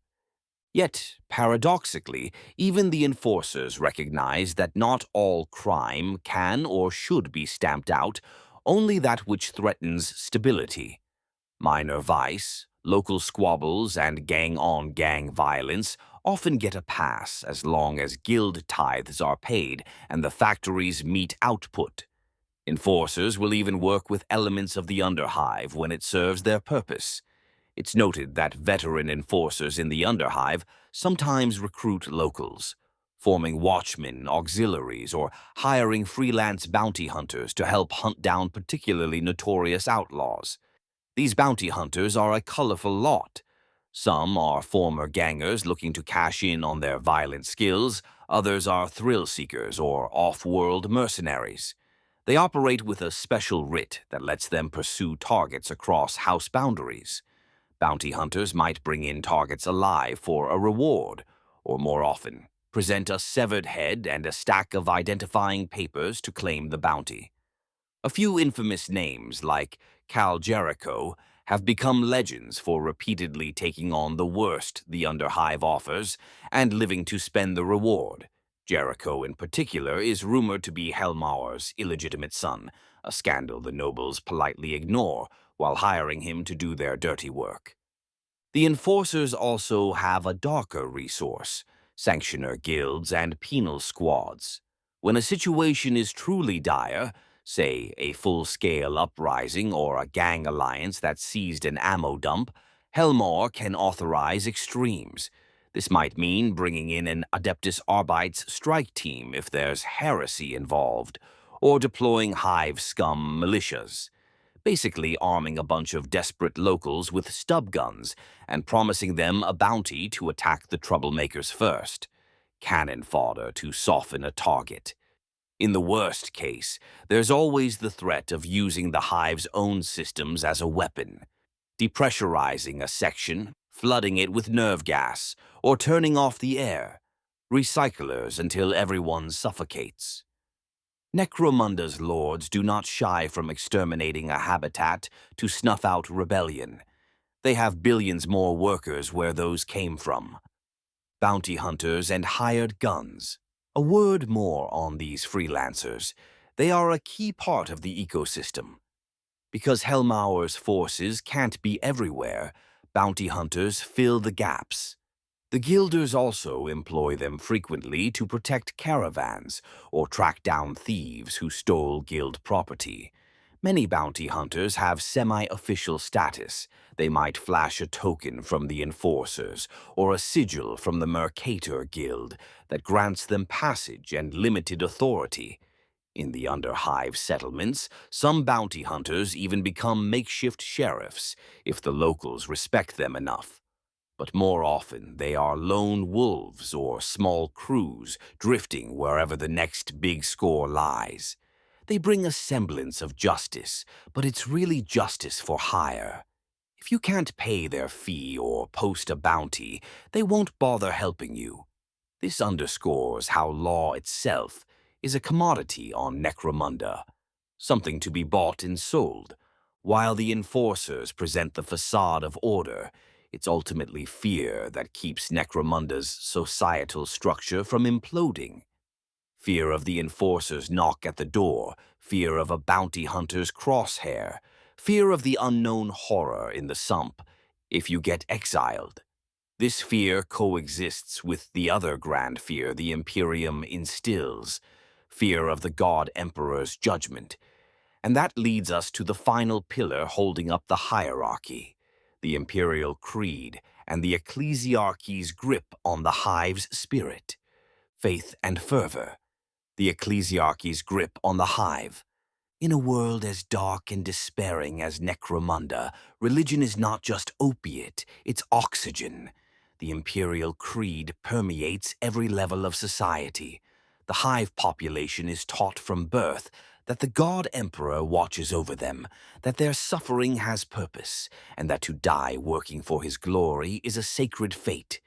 Yet, paradoxically, even the enforcers recognize that not all crime can or should be stamped out, only that which threatens stability. Minor vice, local squabbles, and gang-on-gang violence often get a pass as long as guild tithes are paid and the factories meet output. Enforcers will even work with elements of the Underhive when it serves their purpose. It's noted that veteran enforcers in the Underhive sometimes recruit locals, forming watchmen, auxiliaries, or hiring freelance bounty hunters to help hunt down particularly notorious outlaws. These bounty hunters are a colorful lot. Some are former gangers looking to cash in on their violent skills, others are thrill seekers or off-world mercenaries. They operate with a special writ that lets them pursue targets across house boundaries. Bounty hunters might bring in targets alive for a reward, or more often, present a severed head and a stack of identifying papers to claim the bounty. A few infamous names, like Cal Jericho, have become legends for repeatedly taking on the worst the Underhive offers and living to spend the reward. Jericho, in particular, is rumored to be Helmauer's illegitimate son, a scandal the nobles politely ignore while hiring him to do their dirty work. The enforcers also have a darker resource, sanctioner guilds, and penal squads. When a situation is truly dire, say a full-scale uprising or a gang alliance that seized an ammo dump, Helmor can authorize extremes. This might mean bringing in an Adeptus Arbites strike team if there's heresy involved, or deploying Hive scum militias. Basically arming a bunch of desperate locals with stub guns and promising them a bounty to attack the troublemakers first. Cannon fodder to soften a target. In the worst case, there's always the threat of using the Hive's own systems as a weapon, depressurizing a section, flooding it with nerve gas, or turning off the air. Recyclers until everyone suffocates. Necromunda's lords do not shy from exterminating a habitat to snuff out rebellion. They have billions more workers where those came from. Bounty hunters and hired guns. A word more on these freelancers. They are a key part of the ecosystem. Because Helmauer's forces can't be everywhere, bounty hunters fill the gaps. The guilders also employ them frequently to protect caravans or track down thieves who stole guild property. Many bounty hunters have semi-official status. They might flash a token from the enforcers or a sigil from the Mercator Guild that grants them passage and limited authority. In the Underhive settlements, some bounty hunters even become makeshift sheriffs if the locals respect them enough. But more often they are lone wolves or small crews drifting wherever the next big score lies. They bring a semblance of justice, but it's really justice for hire. If you can't pay their fee or post a bounty, they won't bother helping you. This underscores how law itself is a commodity on Necromunda, something to be bought and sold. While the enforcers present the facade of order, it's ultimately fear that keeps Necromunda's societal structure from imploding. Fear of the enforcer's knock at the door, fear of a bounty hunter's crosshair, fear of the unknown horror in the sump if you get exiled. This fear coexists with the other grand fear the Imperium instills, fear of the God Emperor's judgment. And that leads us to the final pillar holding up the hierarchy, the Imperial Creed and the Ecclesiarchy's grip on the Hive's spirit. Faith and fervor, the Ecclesiarchy's grip on the Hive. In a world as dark and despairing as Necromunda, religion is not just opiate, it's oxygen. The Imperial Creed permeates every level of society. The Hive population is taught from birth that the God Emperor watches over them, that their suffering has purpose, and that to die working for his glory is a sacred fate.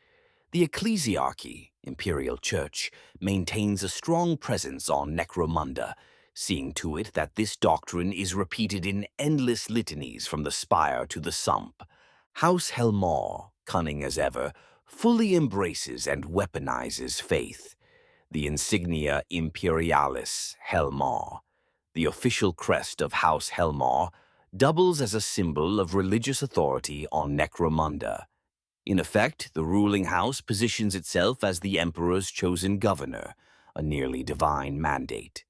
The Ecclesiarchy, Imperial Church, maintains a strong presence on Necromunda, seeing to it that this doctrine is repeated in endless litanies from the Spire to the Sump. House Helmor, cunning as ever, fully embraces and weaponizes faith. The insignia Imperialis Helmor, the official crest of House Helmor, doubles as a symbol of religious authority on Necromunda. In effect, the ruling house positions itself as the Emperor's chosen governor, a nearly divine mandate.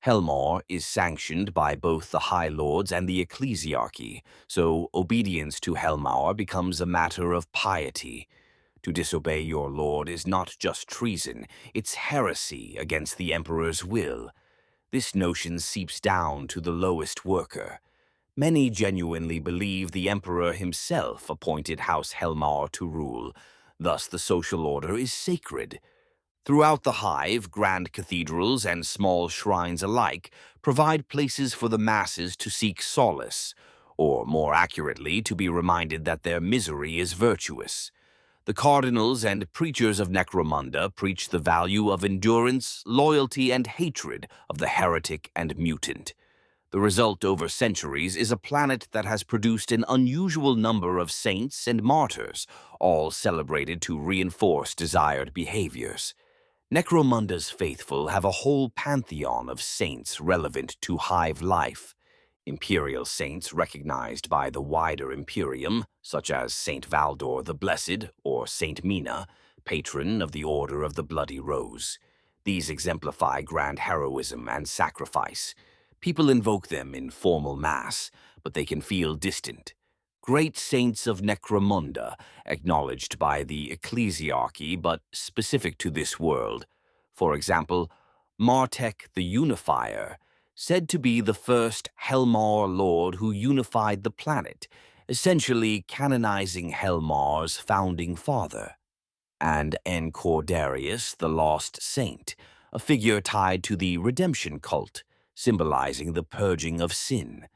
Helmor is sanctioned by both the High Lords and the Ecclesiarchy, so obedience to Helmor becomes a matter of piety. To disobey your lord is not just treason, it's heresy against the Emperor's will. This notion seeps down to the lowest worker. Many genuinely believe the Emperor himself appointed House Helmor to rule, thus the social order is sacred. Throughout the Hive, grand cathedrals and small shrines alike provide places for the masses to seek solace, or more accurately, to be reminded that their misery is virtuous. The cardinals and preachers of Necromunda preach the value of endurance, loyalty, and hatred of the heretic and mutant. The result over centuries is a planet that has produced an unusual number of saints and martyrs, all celebrated to reinforce desired behaviors. Necromunda's faithful have a whole pantheon of saints relevant to Hive life. Imperial saints recognized by the wider Imperium, such as Saint Valdor the Blessed or Saint Mina, patron of the Order of the Bloody Rose. These exemplify grand heroism and sacrifice. People invoke them in formal mass, but they can feel distant. Great saints of Necromunda, acknowledged by the Ecclesiarchy but specific to this world. For example, Martek the Unifier, said to be the first Helmar lord who unified the planet, essentially canonizing Helmar's founding father. And Encordarius, the lost saint, a figure tied to the redemption cult, symbolizing the purging of sin.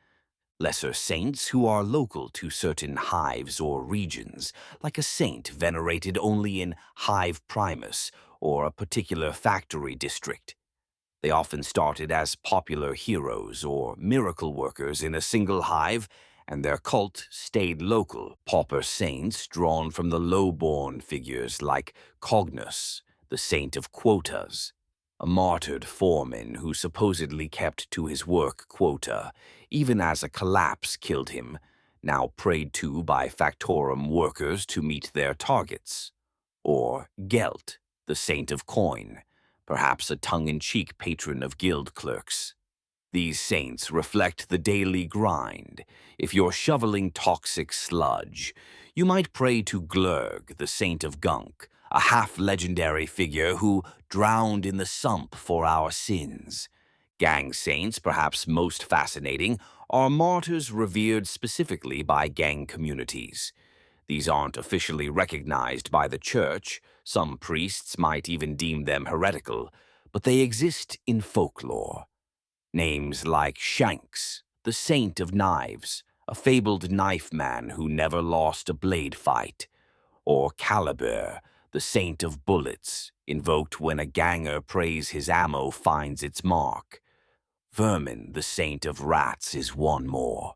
Lesser saints who are local to certain hives or regions, like a saint venerated only in Hive Primus or a particular factory district. They often started as popular heroes or miracle workers in a single hive, and their cult stayed local. Pauper saints drawn from the low-born figures like Cognus, the saint of quotas, a martyred foreman who supposedly kept to his work quota, even as a collapse killed him, now prayed to by Factorum workers to meet their targets. Or Gelt, the saint of coin, perhaps a tongue-in-cheek patron of guild clerks. These saints reflect the daily grind. If you're shoveling toxic sludge, you might pray to Glurg, the saint of gunk, a half-legendary figure who drowned in the sump for our sins. Gang saints, perhaps most fascinating, are martyrs revered specifically by gang communities. These aren't officially recognized by the church, some priests might even deem them heretical, but they exist in folklore. Names like Shanks, the saint of knives, a fabled knife man who never lost a blade fight, or Caliber, the saint of bullets, invoked when a ganger prays his ammo finds its mark. Vermin, the saint of rats, is one more,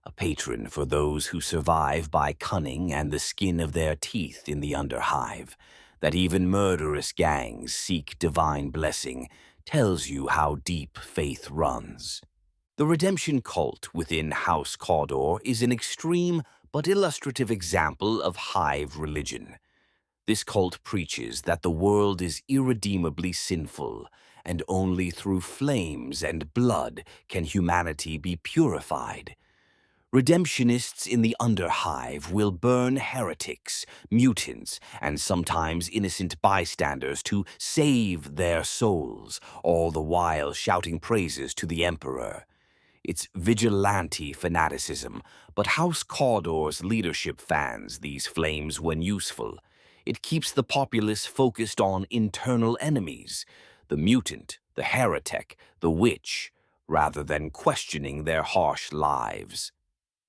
a patron for those who survive by cunning and the skin of their teeth in the Underhive. That even murderous gangs seek divine blessing tells you how deep faith runs. The redemption cult within House Cawdor is an extreme but illustrative example of Hive religion. This cult preaches that the world is irredeemably sinful, and only through flames and blood can humanity be purified. Redemptionists in the Underhive will burn heretics, mutants, and sometimes innocent bystanders to save their souls, all the while shouting praises to the Emperor. It's vigilante fanaticism, but House Cawdor's leadership fans these flames when useful. It keeps the populace focused on internal enemies, the mutant, the heretic, the witch, rather than questioning their harsh lives.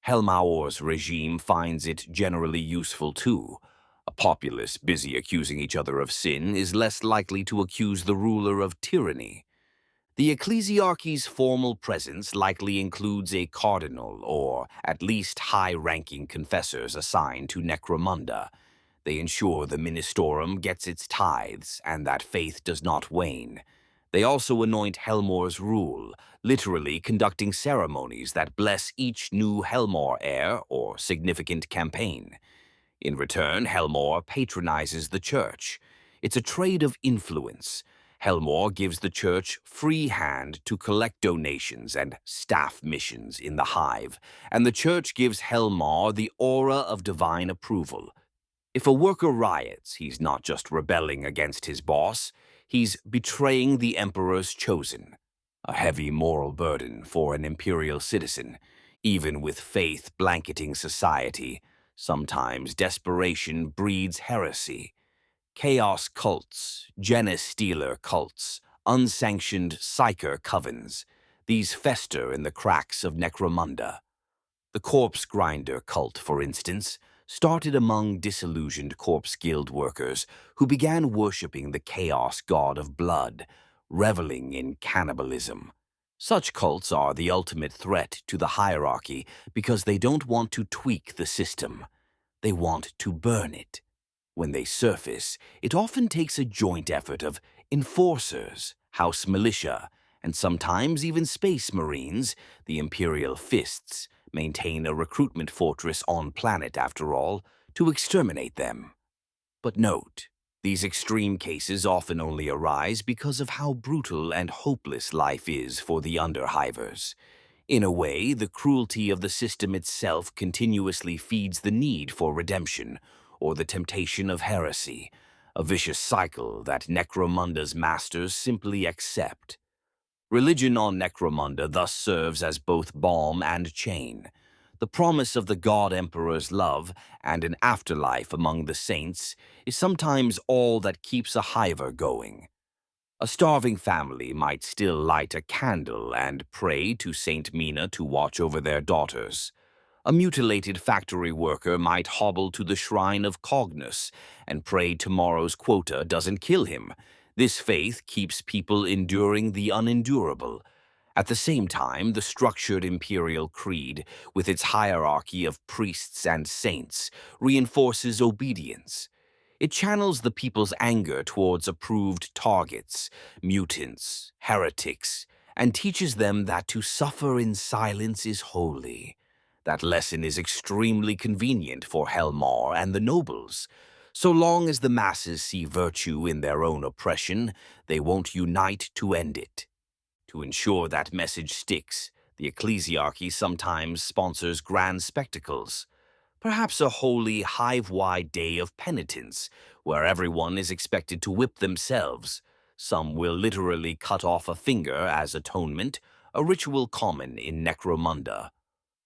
Helmaur's regime finds it generally useful too. A populace busy accusing each other of sin is less likely to accuse the ruler of tyranny. The Ecclesiarchy's formal presence likely includes a cardinal or at least high-ranking confessors assigned to Necromunda. They ensure the ministorum gets its tithes and that faith does not wane. They also anoint Helmor's rule, literally conducting ceremonies that bless each new Helmor heir or significant campaign. In return, Helmor patronizes the church. It's a trade of influence. Helmor gives the church free hand to collect donations and staff missions in the Hive, and the church gives Helmor the aura of divine approval. If a worker riots, he's not just rebelling against his boss, he's betraying the Emperor's chosen. A heavy moral burden for an imperial citizen, even with faith blanketing society. Sometimes desperation breeds heresy. Chaos cults, Genestealer cults, unsanctioned psyker covens. These fester in the cracks of Necromunda. The Corpse Grinder cult, for instance, started among disillusioned Corpse Guild workers who began worshipping the chaos god of blood, reveling in cannibalism. Such cults are the ultimate threat to the hierarchy because they don't want to tweak the system. They want to burn it. When they surface, it often takes a joint effort of enforcers, house militia, and sometimes even space marines, the Imperial Fists, maintain a recruitment fortress on planet, after all, to exterminate them. But note, These extreme cases often only arise because of how brutal and hopeless life is for the Underhivers. In a way, the cruelty of the system itself continuously feeds the need for redemption, or the temptation of heresy, a vicious cycle that Necromunda's masters simply accept. Religion on Necromunda thus serves as both balm and chain. The promise of the God Emperor's love and an afterlife among the saints is sometimes all that keeps a hiver going. A starving family might still light a candle and pray to Saint Mina to watch over their daughters. A mutilated factory worker might hobble to the shrine of Cognus and pray tomorrow's quota doesn't kill him. This faith keeps people enduring the unendurable. At the same time, the structured imperial creed, with its hierarchy of priests and saints, reinforces obedience. It channels the people's anger towards approved targets, mutants, heretics, and teaches them that to suffer in silence is holy. That lesson is extremely convenient for Helmar and the nobles. So long as the masses see virtue in their own oppression, they won't unite to end it. To ensure that message sticks, the Ecclesiarchy sometimes sponsors grand spectacles. Perhaps a holy, hive-wide day of penitence, where everyone is expected to whip themselves. Some will literally cut off a finger as atonement, a ritual common in Necromunda.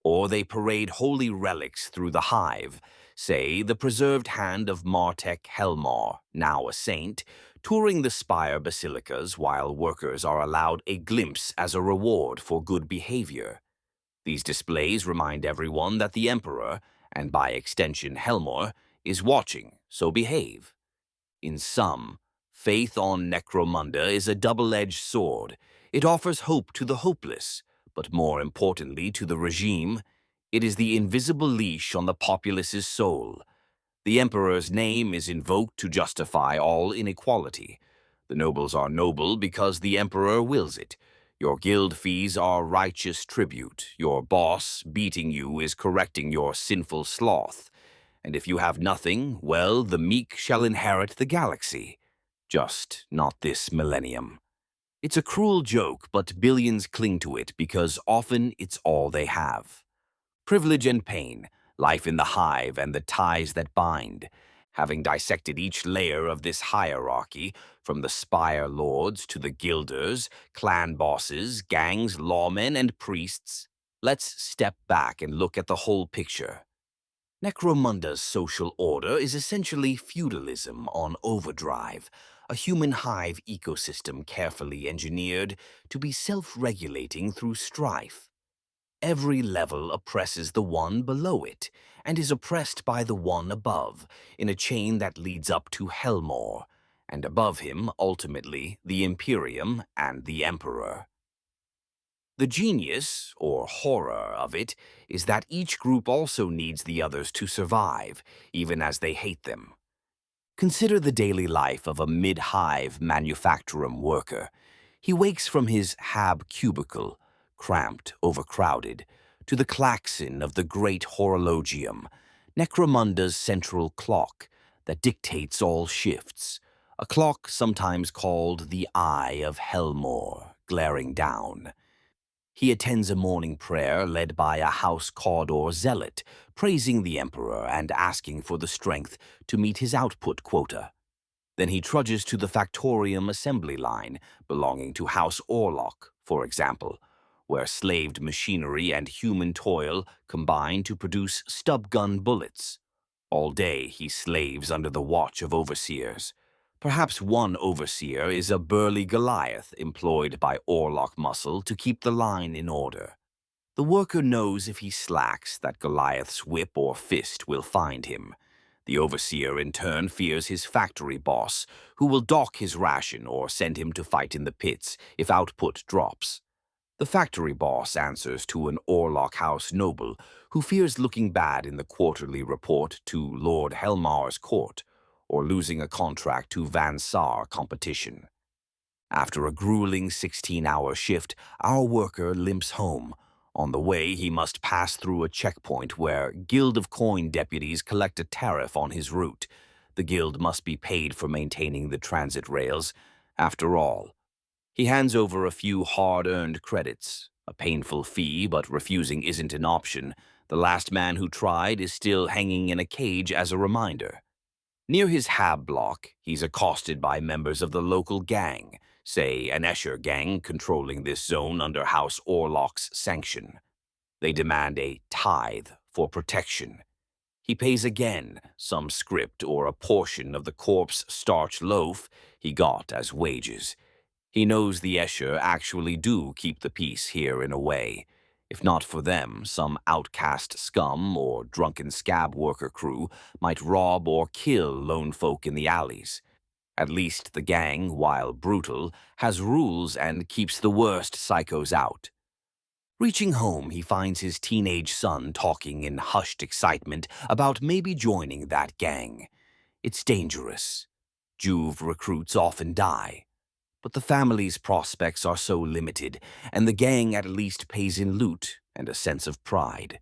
Or they parade holy relics through the hive, say the preserved hand of Martek Helmar, now a saint, touring the Spire basilicas while workers are allowed a glimpse as a reward for good behavior. These displays remind everyone that the Emperor, and by extension Helmar, is watching, so behave. In sum, faith on Necromunda is a double-edged sword. It offers hope to the hopeless, but more importantly to the regime, it is the invisible leash on the populace's soul. The Emperor's name is invoked to justify all inequality. The nobles are noble because the Emperor wills it. Your guild fees are righteous tribute. Your boss beating you is correcting your sinful sloth. And if you have nothing, well, the meek shall inherit the galaxy. Just not this millennium. It's a cruel joke, but billions cling to it because often it's all they have. Privilege and pain, life in the hive and the ties that bind. Having dissected each layer of this hierarchy, from the Spire lords to the guilders, clan bosses, gangs, lawmen, and priests, let's step back and look at the whole picture. Necromunda's social order is essentially feudalism on overdrive, a human hive ecosystem carefully engineered to be self-regulating through strife. Every level oppresses the one below it, and is oppressed by the one above, in a chain that leads up to Helmar, and above him, ultimately, the Imperium and the Emperor. The genius, or horror, of it is that each group also needs the others to survive, even as they hate them. Consider the daily life of a mid-hive manufacturum worker. He wakes from his hab cubicle, cramped, overcrowded, to the klaxon of the great horologium, Necromunda's central clock that dictates all shifts, a clock sometimes called the Eye of Helmar, glaring down. He attends a morning prayer led by a house Caudor zealot, praising the Emperor and asking for the strength to meet his output quota. Then he trudges to the Factorium assembly line, belonging to House Orlok, for example, where slaved machinery and human toil combine to produce stub-gun bullets. All day he slaves under the watch of overseers. Perhaps one overseer is a burly Goliath employed by Orlok muscle to keep the line in order. The worker knows if he slacks that Goliath's whip or fist will find him. The overseer in turn fears his factory boss, who will dock his ration or send him to fight in the pits if output drops. The factory boss answers to an Orlok House noble who fears looking bad in the quarterly report to Lord Helmar's court, or losing a contract to Van Saar competition. After a grueling 16-hour shift, our worker limps home. On the way, he must pass through a checkpoint where Guild of Coin deputies collect a tariff on his route. The guild must be paid for maintaining the transit rails. After all, he hands over a few hard-earned credits. A painful fee, but refusing isn't an option. The last man who tried is still hanging in a cage as a reminder. Near his hab block, he's accosted by members of the local gang, say an Escher gang controlling this zone under House Orlok's sanction. They demand a tithe for protection. He pays again, some script or a portion of the corpse starch loaf he got as wages. He knows the Escher actually do keep the peace here in a way. If not for them, some outcast scum or drunken scab worker crew might rob or kill lone folk in the alleys. At least the gang, while brutal, has rules and keeps the worst psychos out. Reaching home, he finds his teenage son talking in hushed excitement about maybe joining that gang. It's dangerous. Juve recruits often die. But the family's prospects are so limited, and the gang at least pays in loot and a sense of pride.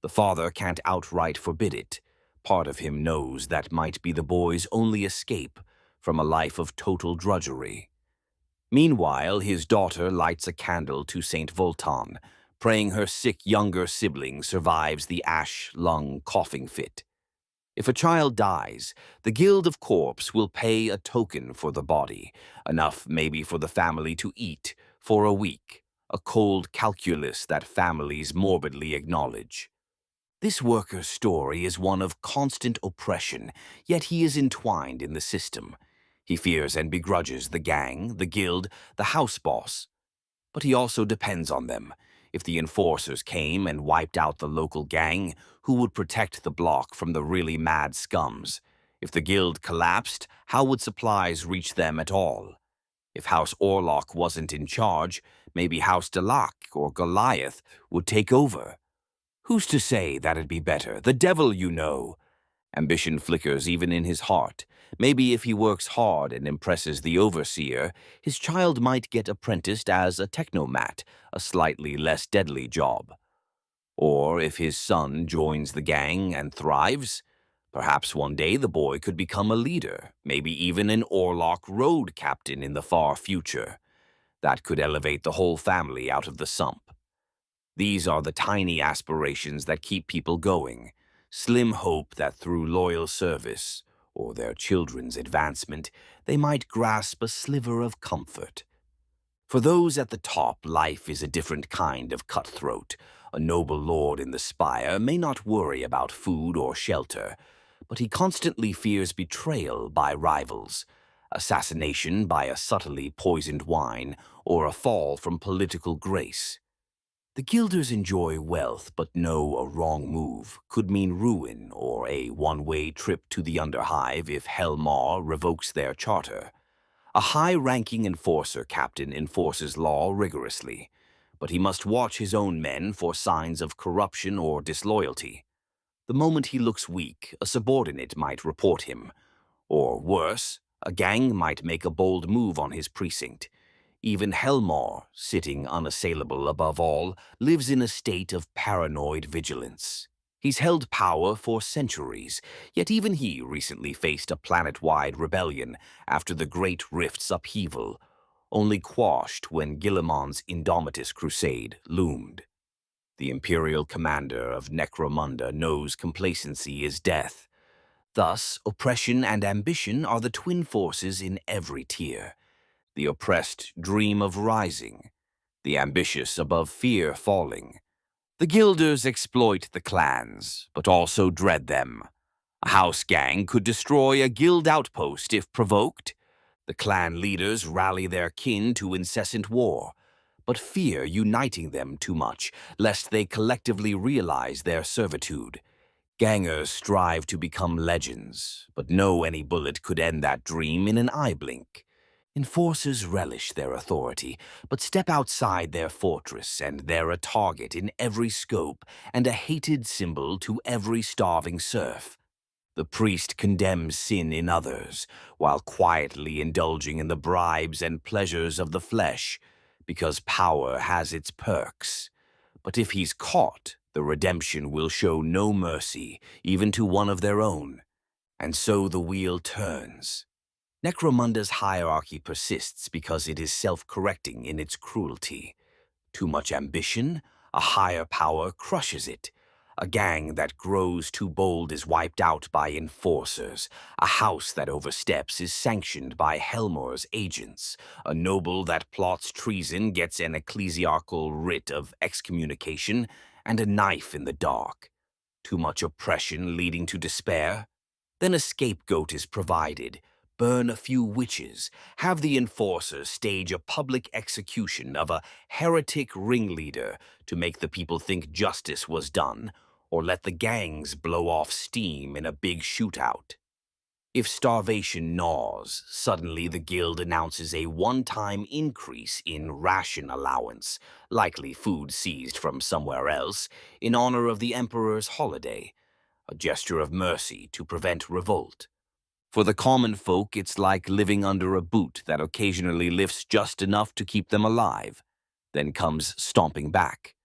The father can't outright forbid it. Part of him knows that might be the boy's only escape from a life of total drudgery. Meanwhile, his daughter lights a candle to St. Voltan, praying her sick younger sibling survives the ash-lung coughing fit. If a child dies, the Guild of Corpse will pay a token for the body, enough maybe for the family to eat for a week, a cold calculus that families morbidly acknowledge. This worker's story is one of constant oppression, yet he is entwined in the system. He fears and begrudges the gang, the guild, the house boss. But he also depends on them. If the enforcers came and wiped out the local gang, who would protect the block from the really mad scums? If the guild collapsed, how would supplies reach them at all? If House Orlok wasn't in charge, maybe House Delac or Goliath would take over. Who's to say that'd be better? The devil, you know. Ambition flickers even in his heart. Maybe if he works hard and impresses the overseer, his child might get apprenticed as a technomat, a slightly less deadly job. Or if his son joins the gang and thrives, perhaps one day the boy could become a leader, maybe even an Orlok road captain in the far future. That could elevate the whole family out of the sump. These are the tiny aspirations that keep people going. Slim hope that through loyal service, or their children's advancement, they might grasp a sliver of comfort. For those at the top, life is a different kind of cutthroat. A noble lord in the Spire may not worry about food or shelter, but he constantly fears betrayal by rivals, assassination by a subtly poisoned wine, or a fall from political grace. The Guilders enjoy wealth, but know a wrong move could mean ruin or a one-way trip to the Underhive if Helmar revokes their charter. A high-ranking enforcer captain enforces law rigorously, but he must watch his own men for signs of corruption or disloyalty. The moment he looks weak, a subordinate might report him. Or worse, a gang might make a bold move on his precinct. Even Helmar, sitting unassailable above all, lives in a state of paranoid vigilance. He's held power for centuries, yet even he recently faced a planet-wide rebellion after the Great Rift's upheaval, only quashed when Guillemon's Indomitus crusade loomed. The Imperial commander of Necromunda knows complacency is death. Thus, oppression and ambition are the twin forces in every tier. The oppressed dream of rising, the ambitious above fear falling. The Guilders exploit the clans, but also dread them. A house gang could destroy a guild outpost if provoked. The clan leaders rally their kin to incessant war, but fear uniting them too much, lest they collectively realize their servitude. Gangers strive to become legends, but know any bullet could end that dream in an eye blink. Enforcers relish their authority, but step outside their fortress and they're a target in every scope and a hated symbol to every starving serf. The priest condemns sin in others, while quietly indulging in the bribes and pleasures of the flesh, because power has its perks. But if he's caught, the redemption will show no mercy, even to one of their own. And so the wheel turns. Necromunda's hierarchy persists because it is self-correcting in its cruelty. Too much ambition, a higher power crushes it. A gang that grows too bold is wiped out by enforcers. A house that oversteps is sanctioned by Helmor's agents. A noble that plots treason gets an ecclesiarchal writ of excommunication and a knife in the dark. Too much oppression leading to despair? Then a scapegoat is provided. Burn a few witches. Have the enforcers stage a public execution of a heretic ringleader to make the people think justice was done, or let the gangs blow off steam in a big shootout. If starvation gnaws, suddenly the guild announces a one-time increase in ration allowance, likely food seized from somewhere else, in honor of the emperor's holiday, a gesture of mercy to prevent revolt. For the common folk, it's like living under a boot that occasionally lifts just enough to keep them alive, then comes stomping back.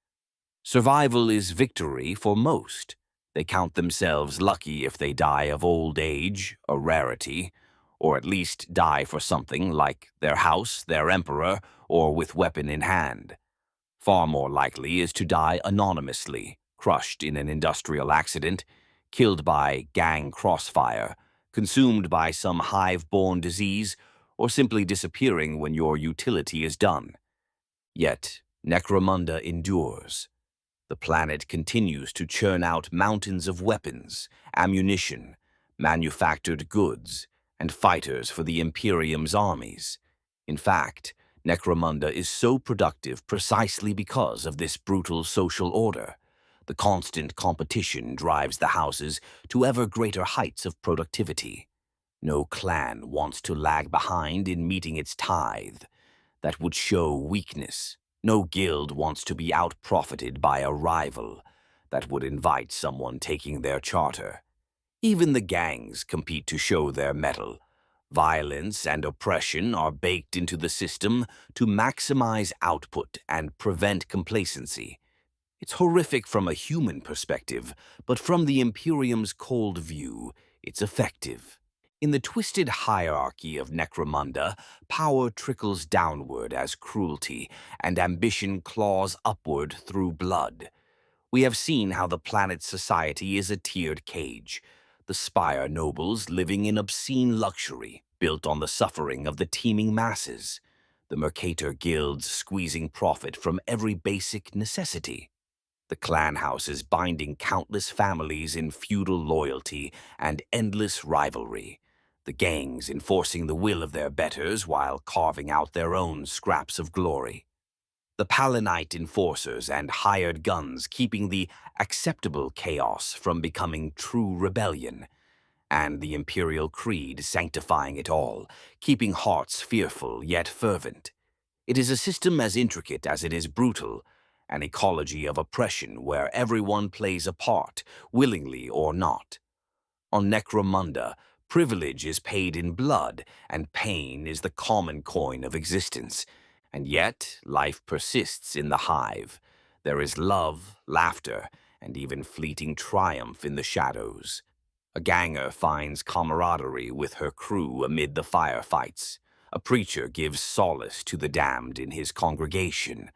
Survival is victory for most. They count themselves lucky if they die of old age, a rarity, or at least die for something like their house, their emperor, or with weapon in hand. Far more likely is to die anonymously, crushed in an industrial accident, killed by gang crossfire, consumed by some hive-borne disease, or simply disappearing when your utility is done. Yet, Necromunda endures. The planet continues to churn out mountains of weapons, ammunition, manufactured goods, and fighters for the Imperium's armies. In fact, Necromunda is so productive precisely because of this brutal social order. The constant competition drives the houses to ever greater heights of productivity. No clan wants to lag behind in meeting its tithe. That would show weakness. No guild wants to be out-profited by a rival. That would invite someone taking their charter. Even the gangs compete to show their mettle. Violence and oppression are baked into the system to maximize output and prevent complacency. It's horrific from a human perspective, but from the Imperium's cold view, it's effective. In the twisted hierarchy of Necromunda, power trickles downward as cruelty, and ambition claws upward through blood. We have seen how the planet's society is a tiered cage. The Spire nobles living in obscene luxury, built on the suffering of the teeming masses. The Mercator Guilds squeezing profit from every basic necessity. The clan houses binding countless families in feudal loyalty and endless rivalry. The gangs enforcing the will of their betters while carving out their own scraps of glory. The Palinite enforcers and hired guns keeping the acceptable chaos from becoming true rebellion, and the imperial creed sanctifying it all, keeping hearts fearful yet fervent. It is a system as intricate as it is brutal, an ecology of oppression where everyone plays a part, willingly or not. On Necromunda, privilege is paid in blood, and pain is the common coin of existence. And yet, life persists in the Hive. There is love, laughter, and even fleeting triumph in the shadows. A ganger finds camaraderie with her crew amid the firefights. A preacher gives solace to the damned in his congregation.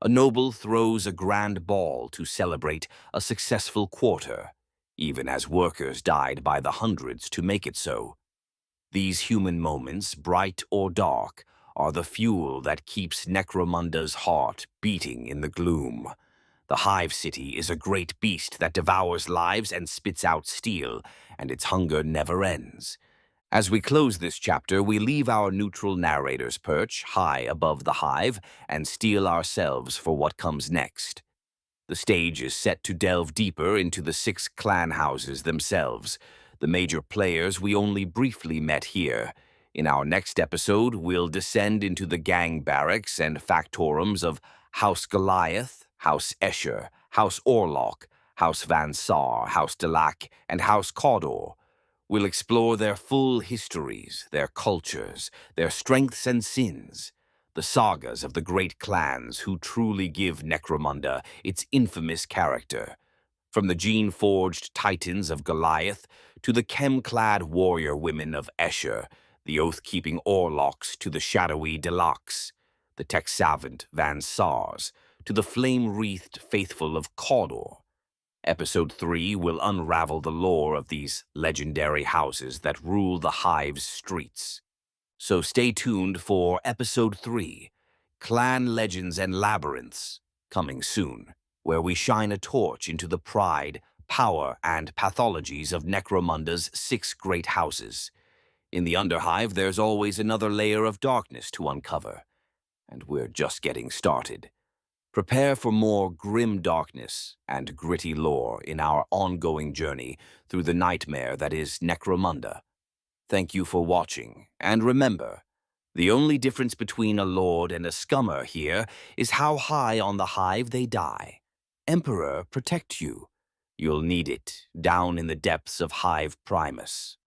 A noble throws a grand ball to celebrate a successful quarter, even as workers died by the hundreds to make it so. These human moments, bright or dark, are the fuel that keeps Necromunda's heart beating in the gloom. The Hive City is a great beast that devours lives and spits out steel, and its hunger never ends. As we close this chapter, we leave our neutral narrator's perch high above the Hive and steel ourselves for what comes next. The stage is set to delve deeper into the 6 clan houses themselves, the major players we only briefly met here. In our next episode, we'll descend into the gang barracks and factorums of House Goliath, House Escher, House Orlok, House Van Saar, House Delac, and House Cawdor. We'll explore their full histories, their cultures, their strengths and sins, the sagas of the great clans who truly give Necromunda its infamous character. From the gene-forged titans of Goliath to the chem-clad warrior women of Escher, the oath-keeping Orlocks to the shadowy Deluxe, the tech-savant Van Sars to the flame-wreathed faithful of Cawdor, Episode 3 will unravel the lore of these legendary houses that rule the Hive's streets. So stay tuned for Episode 3, Clan Legends and Labyrinths, coming soon, where we shine a torch into the pride, power, and pathologies of Necromunda's 6 great houses. In the Underhive, there's always another layer of darkness to uncover, and we're just getting started. Prepare for more grim darkness and gritty lore in our ongoing journey through the nightmare that is Necromunda. Thank you for watching, and remember, the only difference between a lord and a scummer here is how high on the Hive they die. Emperor, protect you. You'll need it down in the depths of Hive Primus.